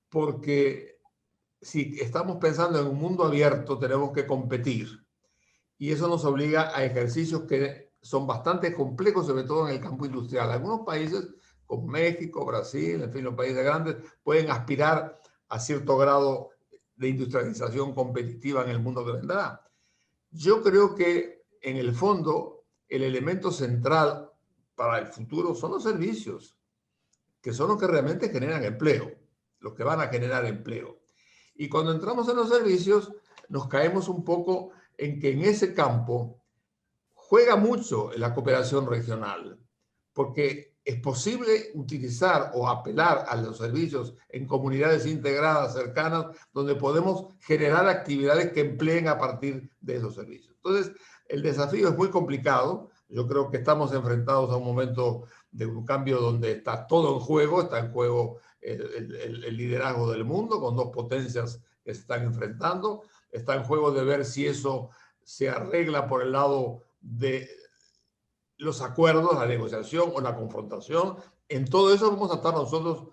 porque si estamos pensando en un mundo abierto tenemos que competir y eso nos obliga a ejercicios que son bastante complejos, sobre todo en el campo industrial. Algunos países como México, Brasil, en fin, los países grandes pueden aspirar a cierto grado de industrialización competitiva en el mundo que vendrá. Yo creo que en el fondo el elemento central para el futuro son los servicios, que son los que realmente generan empleo, los que van a generar empleo. Y cuando entramos en los servicios, nos caemos un poco en que en ese campo juega mucho la cooperación regional, porque es posible utilizar o apelar a los servicios en comunidades integradas cercanas, donde podemos generar actividades que empleen a partir de esos servicios. Entonces, el desafío es muy complicado. Yo creo que estamos enfrentados a un momento de un cambio donde está todo en juego, está en juego el liderazgo del mundo con dos potencias que se están enfrentando, está en juego de ver si eso se arregla por el lado de los acuerdos, la negociación o la confrontación. En todo eso vamos a estar nosotros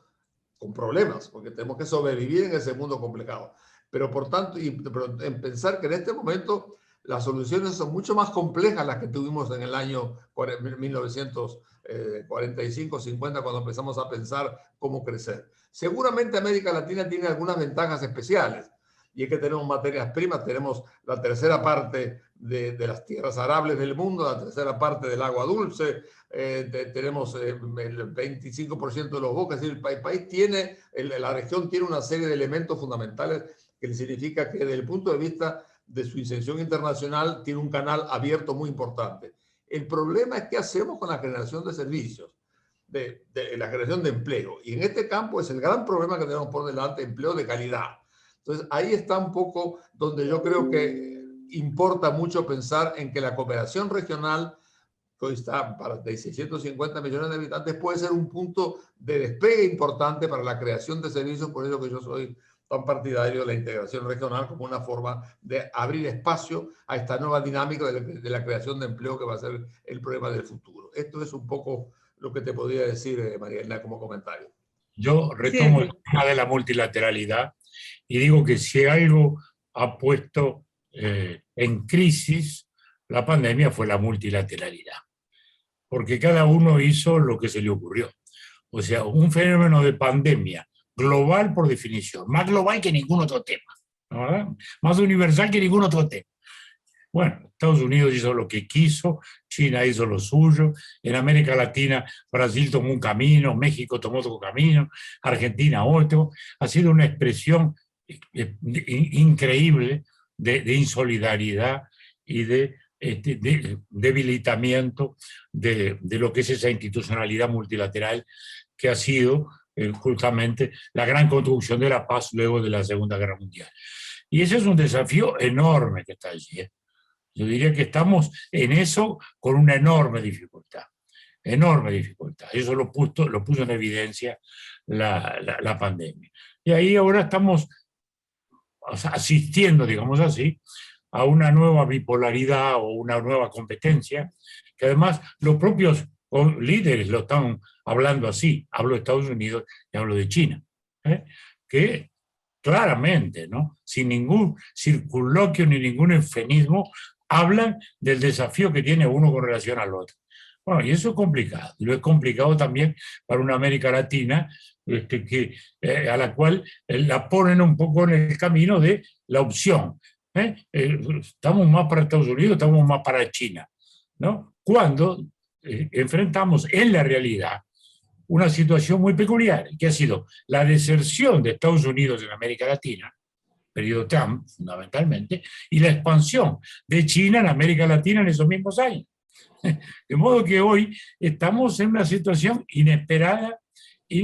con problemas, porque tenemos que sobrevivir en ese mundo complicado. Pero por tanto, en pensar que en este momento las soluciones son mucho más complejas las que tuvimos en el año 1945-50, cuando empezamos a pensar cómo crecer. Seguramente América Latina tiene algunas ventajas especiales, y es que tenemos materias primas, tenemos la tercera parte de las tierras arables del mundo, la tercera parte del agua dulce, tenemos el 25% de los bosques. Es decir, el país tiene, la región tiene una serie de elementos fundamentales que significa que desde el punto de vista de su inserción internacional tiene un canal abierto muy importante. El problema es qué hacemos con la generación de servicios, de la generación de empleo. Y en este campo es el gran problema que tenemos por delante, empleo de calidad. Entonces, ahí está un poco donde yo creo que importa mucho pensar en que la cooperación regional, que hoy está para de 650 millones de habitantes, puede ser un punto de despegue importante para la creación de servicios. Por eso que yo soy tan partidario de la integración regional como una forma de abrir espacio a esta nueva dinámica de la creación de empleo, que va a ser el problema del futuro. Esto es un poco lo que te podría decir, María Elena, como comentario. Yo retomo el tema de la multilateralidad y digo que si algo ha puesto en crisis la pandemia fue la multilateralidad, porque cada uno hizo lo que se le ocurrió. O sea, un fenómeno de pandemia global por definición, más global que ningún otro tema, ¿verdad? Más universal que ningún otro tema. Bueno, Estados Unidos hizo lo que quiso, China hizo lo suyo, en América Latina Brasil tomó un camino, México tomó otro camino, Argentina otro. Ha sido una expresión increíble de insolidaridad y de debilitamiento de lo que es esa institucionalidad multilateral que ha sido justamente la gran construcción de la paz luego de la Segunda Guerra Mundial. Y ese es un desafío enorme que está allí, ¿eh? Yo diría que estamos en eso con una enorme dificultad, enorme dificultad. Eso lo puso en evidencia la pandemia. Y ahí ahora estamos asistiendo, digamos así, a una nueva bipolaridad o una nueva competencia, que además los propios líderes lo están hablando así. Hablo de Estados Unidos y hablo de China, que claramente, ¿no?, sin ningún circunloquio ni ningún eufemismo, hablan del desafío que tiene uno con relación al otro. Bueno, y eso es complicado. Lo es complicado también para una América Latina a la cual la ponen un poco en el camino de la opción. Estamos más para Estados Unidos, estamos más para China, ¿no? Cuando enfrentamos en la realidad una situación muy peculiar, que ha sido la deserción de Estados Unidos en América Latina, periodo Trump fundamentalmente, y la expansión de China en América Latina en esos mismos años. De modo que hoy estamos en una situación inesperada y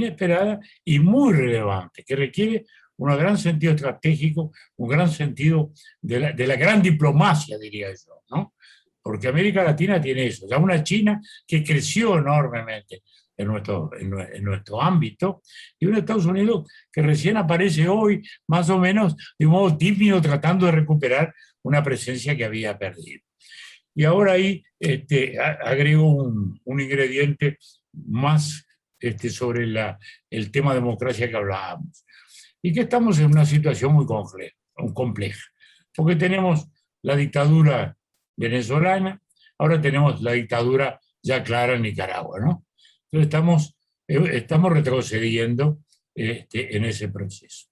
muy relevante, que requiere un gran sentido estratégico, un gran sentido de la gran diplomacia, diría yo, ¿no? Porque América Latina tiene eso, ya una China que creció enormemente en nuestro ámbito, y un Estados Unidos que recién aparece hoy, más o menos de un modo tímido, tratando de recuperar una presencia que había perdido. Y ahora ahí agrego un ingrediente más sobre el tema democracia que hablábamos, y que estamos en una situación muy compleja, porque tenemos la dictadura venezolana, ahora tenemos la dictadura ya clara en Nicaragua, ¿no? Entonces estamos retrocediendo en ese proceso.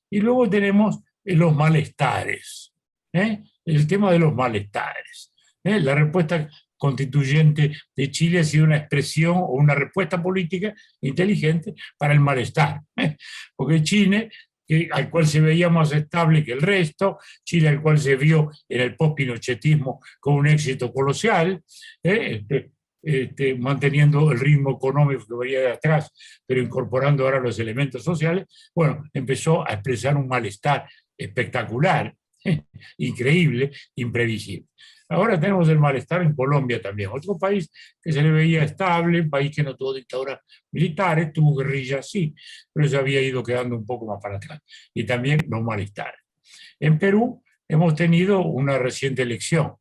Y luego tenemos los malestares, el tema de los malestares. La respuesta constituyente de Chile ha sido una expresión o una respuesta política inteligente para el malestar, porque Chile, al cual se veía más estable que el resto, Chile al cual se vio en el post-pinochetismo con un éxito colosal, manteniendo el ritmo económico que venía de atrás, pero incorporando ahora los elementos sociales, bueno, empezó a expresar un malestar espectacular, increíble, imprevisible. Ahora tenemos el malestar en Colombia también, otro país que se le veía estable, un país que no tuvo dictaduras militares, tuvo guerrillas, sí, pero se había ido quedando un poco más para atrás. Y también los malestares. En Perú hemos tenido una reciente elección.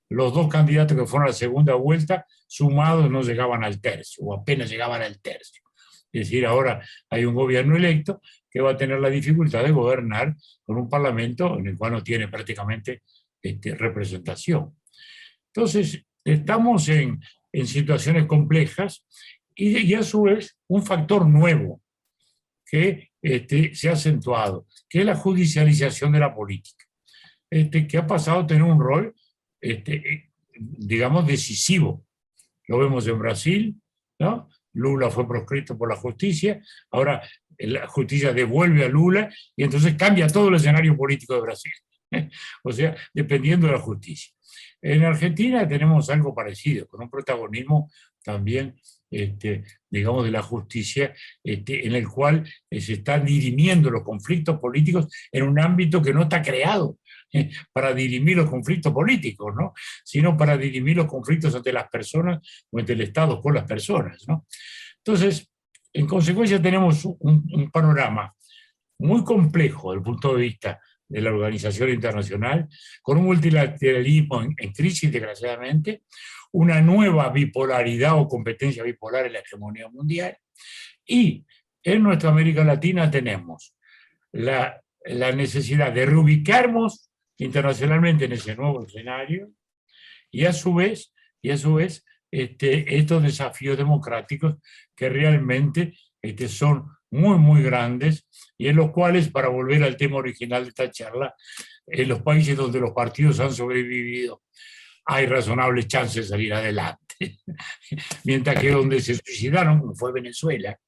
Los dos candidatos que fueron a la segunda vuelta, sumados, no llegaban al tercio, o apenas llegaban al tercio. Es decir, ahora hay un gobierno electo que va a tener la dificultad de gobernar con un parlamento en el cual no tiene prácticamente representación. Entonces, estamos en situaciones complejas y a su vez un factor nuevo que se ha acentuado, que es la judicialización de la política, que ha pasado a tener un rol, digamos, decisivo. Lo vemos en Brasil, ¿no? Lula fue proscrito por la justicia, ahora la justicia devuelve a Lula y entonces cambia todo el escenario político de Brasil. O sea, dependiendo de la justicia. En Argentina tenemos algo parecido, con un protagonismo también, digamos, de la justicia, en el cual se están dirimiendo los conflictos políticos en un ámbito que no está creado para dirimir los conflictos políticos, ¿no? Sino para dirimir los conflictos entre las personas o entre el Estado con las personas, ¿no? Entonces, en consecuencia tenemos un panorama muy complejo desde el punto de vista de la organización internacional, con un multilateralismo en crisis, desgraciadamente, una nueva bipolaridad o competencia bipolar en la hegemonía mundial, y en nuestra América Latina tenemos la necesidad de reubicarnos internacionalmente en ese nuevo escenario, y a su vez estos desafíos democráticos que realmente son muy, muy grandes, y en los cuales, para volver al tema original de esta charla, en los países donde los partidos han sobrevivido, hay razonables chances de salir adelante. Mientras que donde se suicidaron, como fue Venezuela,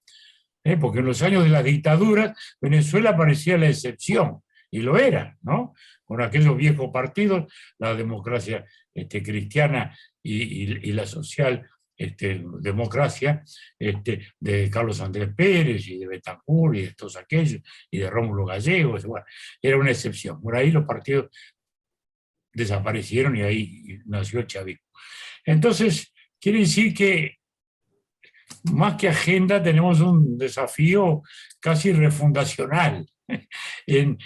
porque en los años de las dictaduras, Venezuela parecía la excepción, y lo era, ¿no? Con aquellos viejos partidos, la democracia cristiana y la social democracia de Carlos Andrés Pérez y de Betancourt y de todos aquellos, y de Rómulo Gallegos, bueno, era una excepción. Por ahí los partidos desaparecieron y ahí nació el chavismo. Entonces, quiere decir que más que agenda tenemos un desafío casi refundacional en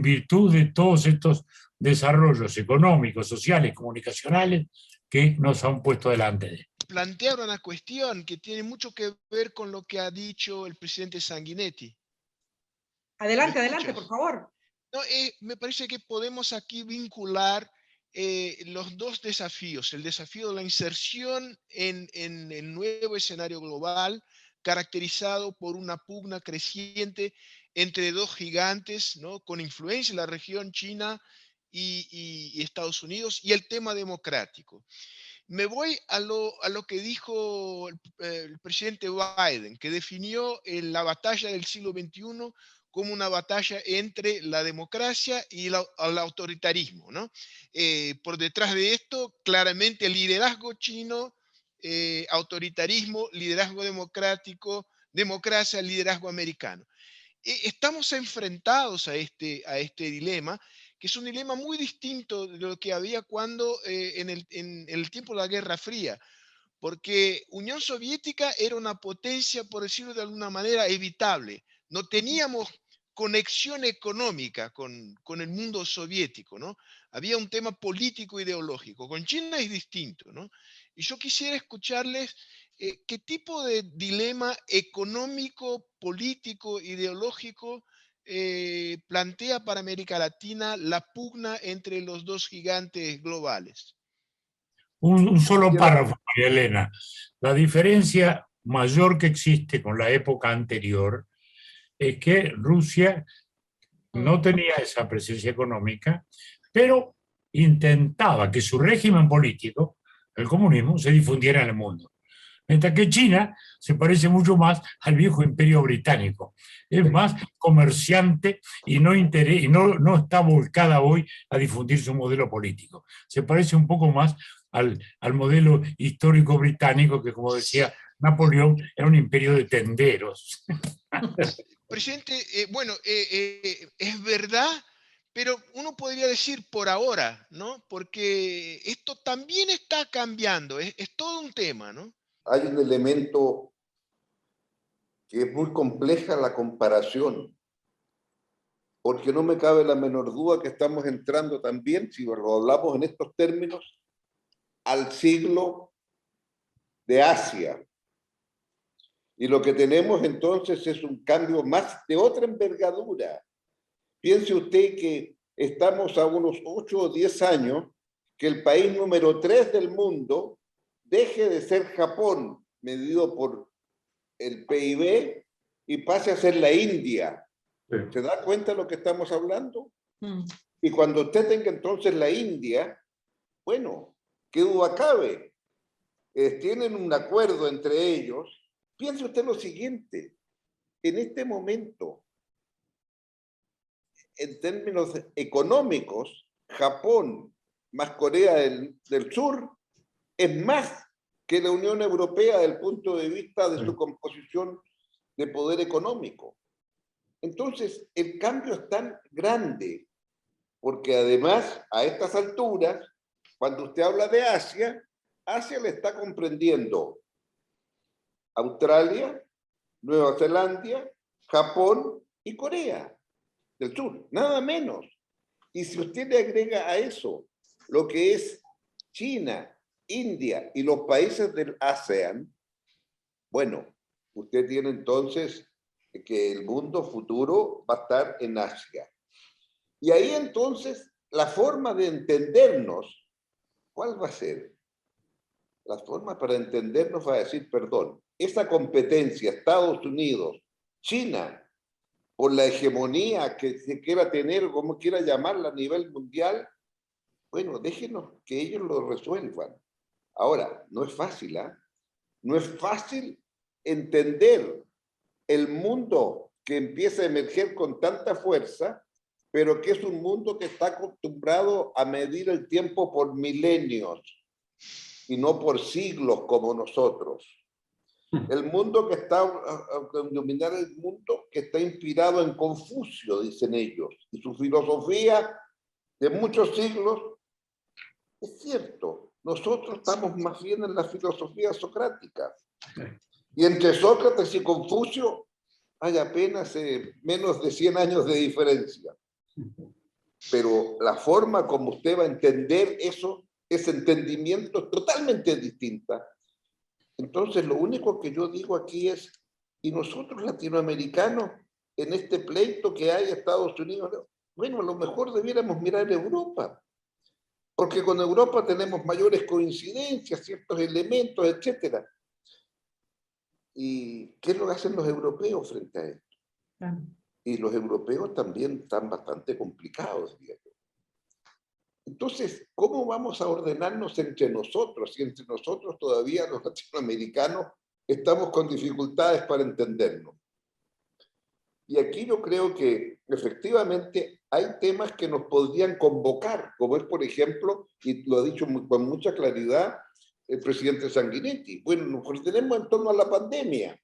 virtud de todos estos desarrollos económicos, sociales, comunicacionales que nos han puesto delante de él. Plantear una cuestión que tiene mucho que ver con lo que ha dicho el presidente Sanguinetti. Adelante, adelante, por favor. No, me parece que podemos aquí vincular los dos desafíos, el desafío de la inserción en el nuevo escenario global, caracterizado por una pugna creciente entre dos gigantes, ¿no?, con influencia en la región, China y Estados Unidos, y el tema democrático. Me voy a lo que dijo el presidente Biden, que definió la batalla del siglo XXI como una batalla entre la democracia y el autoritarismo, ¿no? Por detrás de esto, claramente, liderazgo chino, autoritarismo, liderazgo democrático, democracia, liderazgo americano. Estamos enfrentados a este dilema, que es un dilema muy distinto de lo que había cuando en el tiempo de la Guerra Fría, porque Unión Soviética era una potencia, por decirlo de alguna manera, evitable. No teníamos conexión económica con el mundo soviético, ¿no? Había un tema político ideológico. Con China es distinto, ¿no? Y yo quisiera escucharles qué tipo de dilema económico, político, ideológico plantea para América Latina la pugna entre los dos gigantes globales. Un solo párrafo, María Elena. La diferencia mayor que existe con la época anterior es que Rusia no tenía esa presencia económica, pero intentaba que su régimen político, el comunismo, se difundiera en el mundo. Mientras que China se parece mucho más al viejo imperio británico. Es más comerciante y no está volcada hoy a difundir su modelo político. Se parece un poco más al modelo histórico británico que, como decía Napoleón, era un imperio de tenderos. Presidente, bueno, es verdad, pero uno podría decir por ahora, ¿no? Porque esto también está cambiando, es todo un tema, ¿no? Hay un elemento que es muy compleja, la comparación, porque no me cabe la menor duda que estamos entrando también, si lo hablamos en estos términos, al siglo de Asia. Y lo que tenemos entonces es un cambio más de otra envergadura. Piense usted que estamos a unos 8 o 10 años que el país número 3 del mundo deje de ser Japón, medido por el PIB, y pase a ser la India. Sí. ¿Se da cuenta de lo que estamos hablando? Mm. Y cuando usted tenga entonces la India, bueno, qué duda cabe, tienen un acuerdo entre ellos. Piense usted lo siguiente, en este momento, en términos económicos, Japón más Corea del Sur es más que la Unión Europea desde el punto de vista de su composición de poder económico. Entonces, el cambio es tan grande, porque además, a estas alturas, cuando usted habla de Asia, Asia le está comprendiendo Australia, Nueva Zelanda, Japón y Corea del Sur, nada menos. Y si usted le agrega a eso lo que es China, India y los países del ASEAN, bueno, usted tiene entonces que el mundo futuro va a estar en Asia. Y ahí entonces la forma de entendernos, ¿cuál va a ser? La forma para entendernos va a decir, perdón, esa competencia Estados Unidos, China, por la hegemonía que se quiera tener, como quiera llamarla a nivel mundial, bueno, déjenos que ellos lo resuelvan. Ahora, no es fácil, ¿eh? No es fácil entender el mundo que empieza a emerger con tanta fuerza, pero que es un mundo que está acostumbrado a medir el tiempo por milenios y no por siglos como nosotros. El mundo que está, dominar el mundo que está inspirado en Confucio, dicen ellos, y su filosofía de muchos siglos, es cierto, nosotros estamos más bien en la filosofía socrática. Y entre Sócrates y Confucio hay apenas menos de 100 años de diferencia. Pero la forma como usted va a entender eso, ese entendimiento es totalmente distinta. Entonces, lo único que yo digo aquí es, y nosotros latinoamericanos, en este pleito que hay Estados Unidos, bueno, a lo mejor debiéramos mirar Europa, porque con Europa tenemos mayores coincidencias, ciertos elementos, etc. ¿Y qué es lo que hacen los europeos frente a esto? Y los europeos también están bastante complicados, diría yo. Entonces, ¿cómo vamos a ordenarnos entre nosotros? Si entre nosotros todavía los latinoamericanos estamos con dificultades para entendernos. Y aquí yo creo que efectivamente hay temas que nos podrían convocar, como es, por ejemplo, y lo ha dicho con mucha claridad el presidente Sanguinetti. Bueno, nos ordenemos en torno a la pandemia.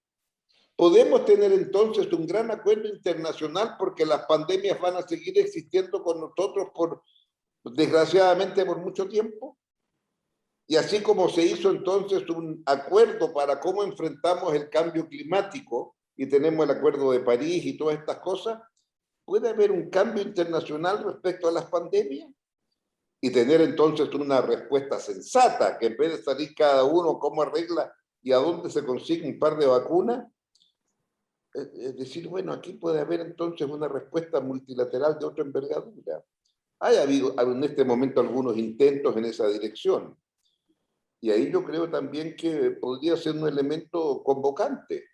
Podemos tener entonces un gran acuerdo internacional porque las pandemias van a seguir existiendo con nosotros desgraciadamente por mucho tiempo. Y así como se hizo entonces un acuerdo para cómo enfrentamos el cambio climático y tenemos el Acuerdo de París y todas estas cosas, puede haber un cambio internacional respecto a las pandemias y tener entonces una respuesta sensata, que en vez de salir cada uno cómo arregla y a dónde se consigue un par de vacunas, es decir, bueno, aquí puede haber entonces una respuesta multilateral de otra envergadura. Hay habido en este momento algunos intentos en esa dirección. Y ahí yo creo también que podría ser un elemento convocante.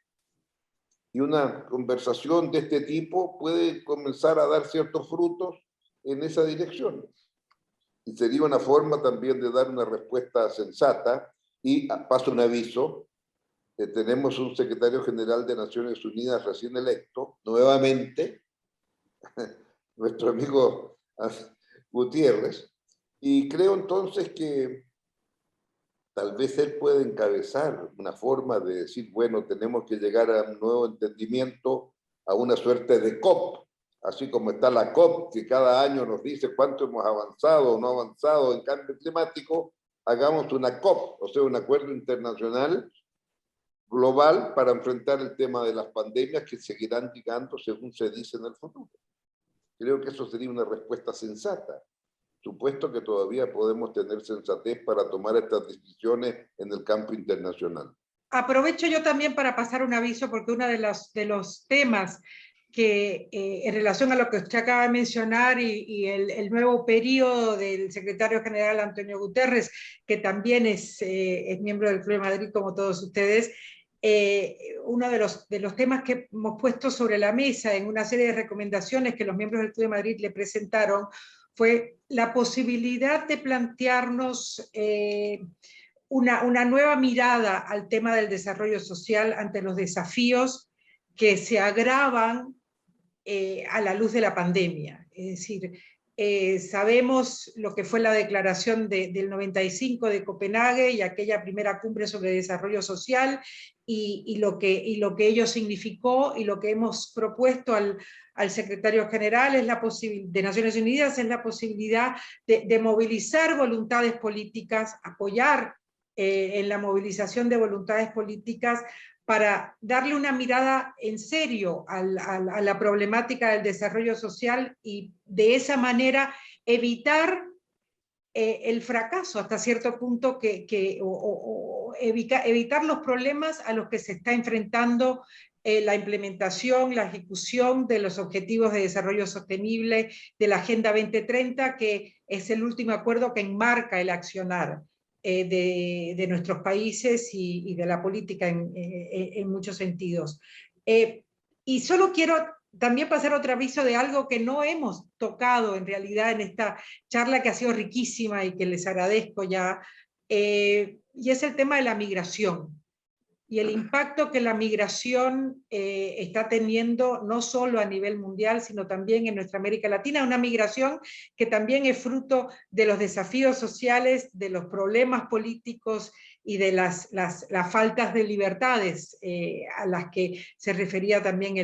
Y una conversación de este tipo puede comenzar a dar ciertos frutos en esa dirección. Y sería una forma también de dar una respuesta sensata. Y paso un aviso, tenemos un secretario general de Naciones Unidas recién electo, nuevamente, nuestro amigo Gutiérrez, y creo entonces que tal vez él puede encabezar una forma de decir, bueno, tenemos que llegar a un nuevo entendimiento, a una suerte de COP, así como está la COP, que cada año nos dice cuánto hemos avanzado o no avanzado en cambio climático, hagamos una COP, o sea, un acuerdo internacional global para enfrentar el tema de las pandemias que seguirán llegando según se dice en el futuro. Creo que eso sería una respuesta sensata. Supuesto que todavía podemos tener sensatez para tomar estas decisiones en el campo internacional. Aprovecho yo también para pasar un aviso, porque uno de los temas que en relación a lo que usted acaba de mencionar y el nuevo periodo del secretario general Antonio Guterres, que también es miembro del Club de Madrid como todos ustedes, uno de los temas que hemos puesto sobre la mesa en una serie de recomendaciones que los miembros del Club de Madrid le presentaron fue la posibilidad de plantearnos una nueva mirada al tema del desarrollo social ante los desafíos que se agravan a la luz de la pandemia. Es decir, sabemos lo que fue la declaración del 95 de Copenhague y aquella primera cumbre sobre desarrollo social y lo que ello significó, y lo que hemos propuesto al secretario general de Naciones Unidas es la posibilidad de movilizar voluntades políticas, apoyar en la movilización de voluntades políticas para darle una mirada en serio a la problemática del desarrollo social y de esa manera evitar el fracaso hasta cierto punto, evitar los problemas a los que se está enfrentando la implementación, la ejecución de los Objetivos de Desarrollo Sostenible de la Agenda 2030, que es el último acuerdo que enmarca el accionar de nuestros países y de la política en muchos sentidos. Y solo quiero también pasar otro aviso de algo que no hemos tocado en realidad en esta charla, que ha sido riquísima y que les agradezco ya, y es el tema de la migración y el impacto que la migración está teniendo no solo a nivel mundial, sino también en nuestra América Latina, una migración que también es fruto de los desafíos sociales, de los problemas políticos y de las faltas de libertades a las que se refería también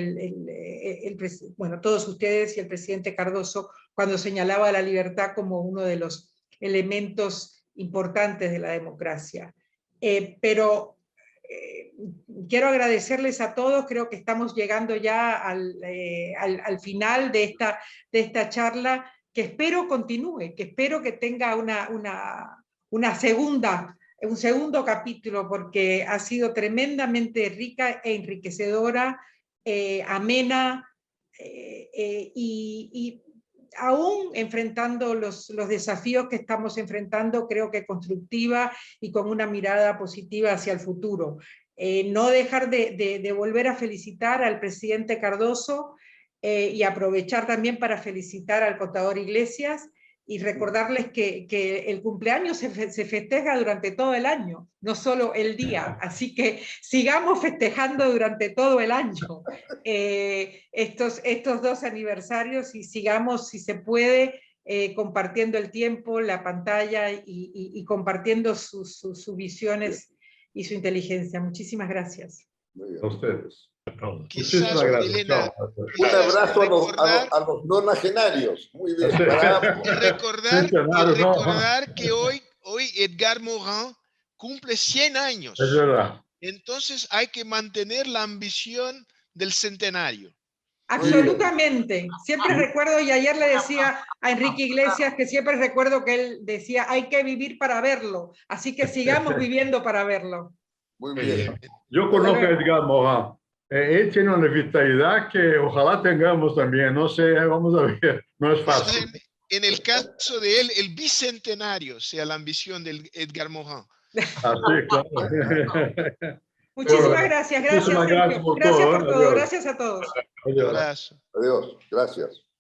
bueno, todos ustedes y el presidente Cardoso cuando señalaba la libertad como uno de los elementos importantes de la democracia. Pero quiero agradecerles a todos, creo que estamos llegando ya al final de esta charla, que espero continúe, que espero que tenga un segundo capítulo, porque ha sido tremendamente rica e enriquecedora, amena, y aún enfrentando los desafíos que estamos enfrentando, creo que constructiva y con una mirada positiva hacia el futuro. No dejar de volver a felicitar al presidente Cardoso y aprovechar también para felicitar al contador Iglesias y recordarles que el cumpleaños se festeja durante todo el año, no solo el día, así que sigamos festejando durante todo el año estos dos aniversarios y sigamos, si se puede, compartiendo el tiempo, la pantalla y compartiendo sus visiones y su inteligencia. Muchísimas gracias. A ustedes. Quizás, Muchísimas gracias. Elena, Un abrazo a los nonagenarios. Muy bien. Recordar que hoy Edgar Morin cumple 100 años. Es verdad. Entonces hay que mantener la ambición del centenario. Absolutamente. Siempre recuerdo, y ayer le decía a Enrique Iglesias que siempre recuerdo que él decía, hay que vivir para verlo. Así que sigamos viviendo para verlo. Muy bien. Yo conozco a Edgar Morin. Él tiene una vitalidad que ojalá tengamos también. No sé, vamos a ver. No es fácil. En el caso de él, el bicentenario sea la ambición del Edgar Morin. Así, claro. Muchísimas gracias. Gracias, Muchísimas gracias por todo. todo. Gracias a todos. Adiós. Un abrazo. Adiós. Gracias.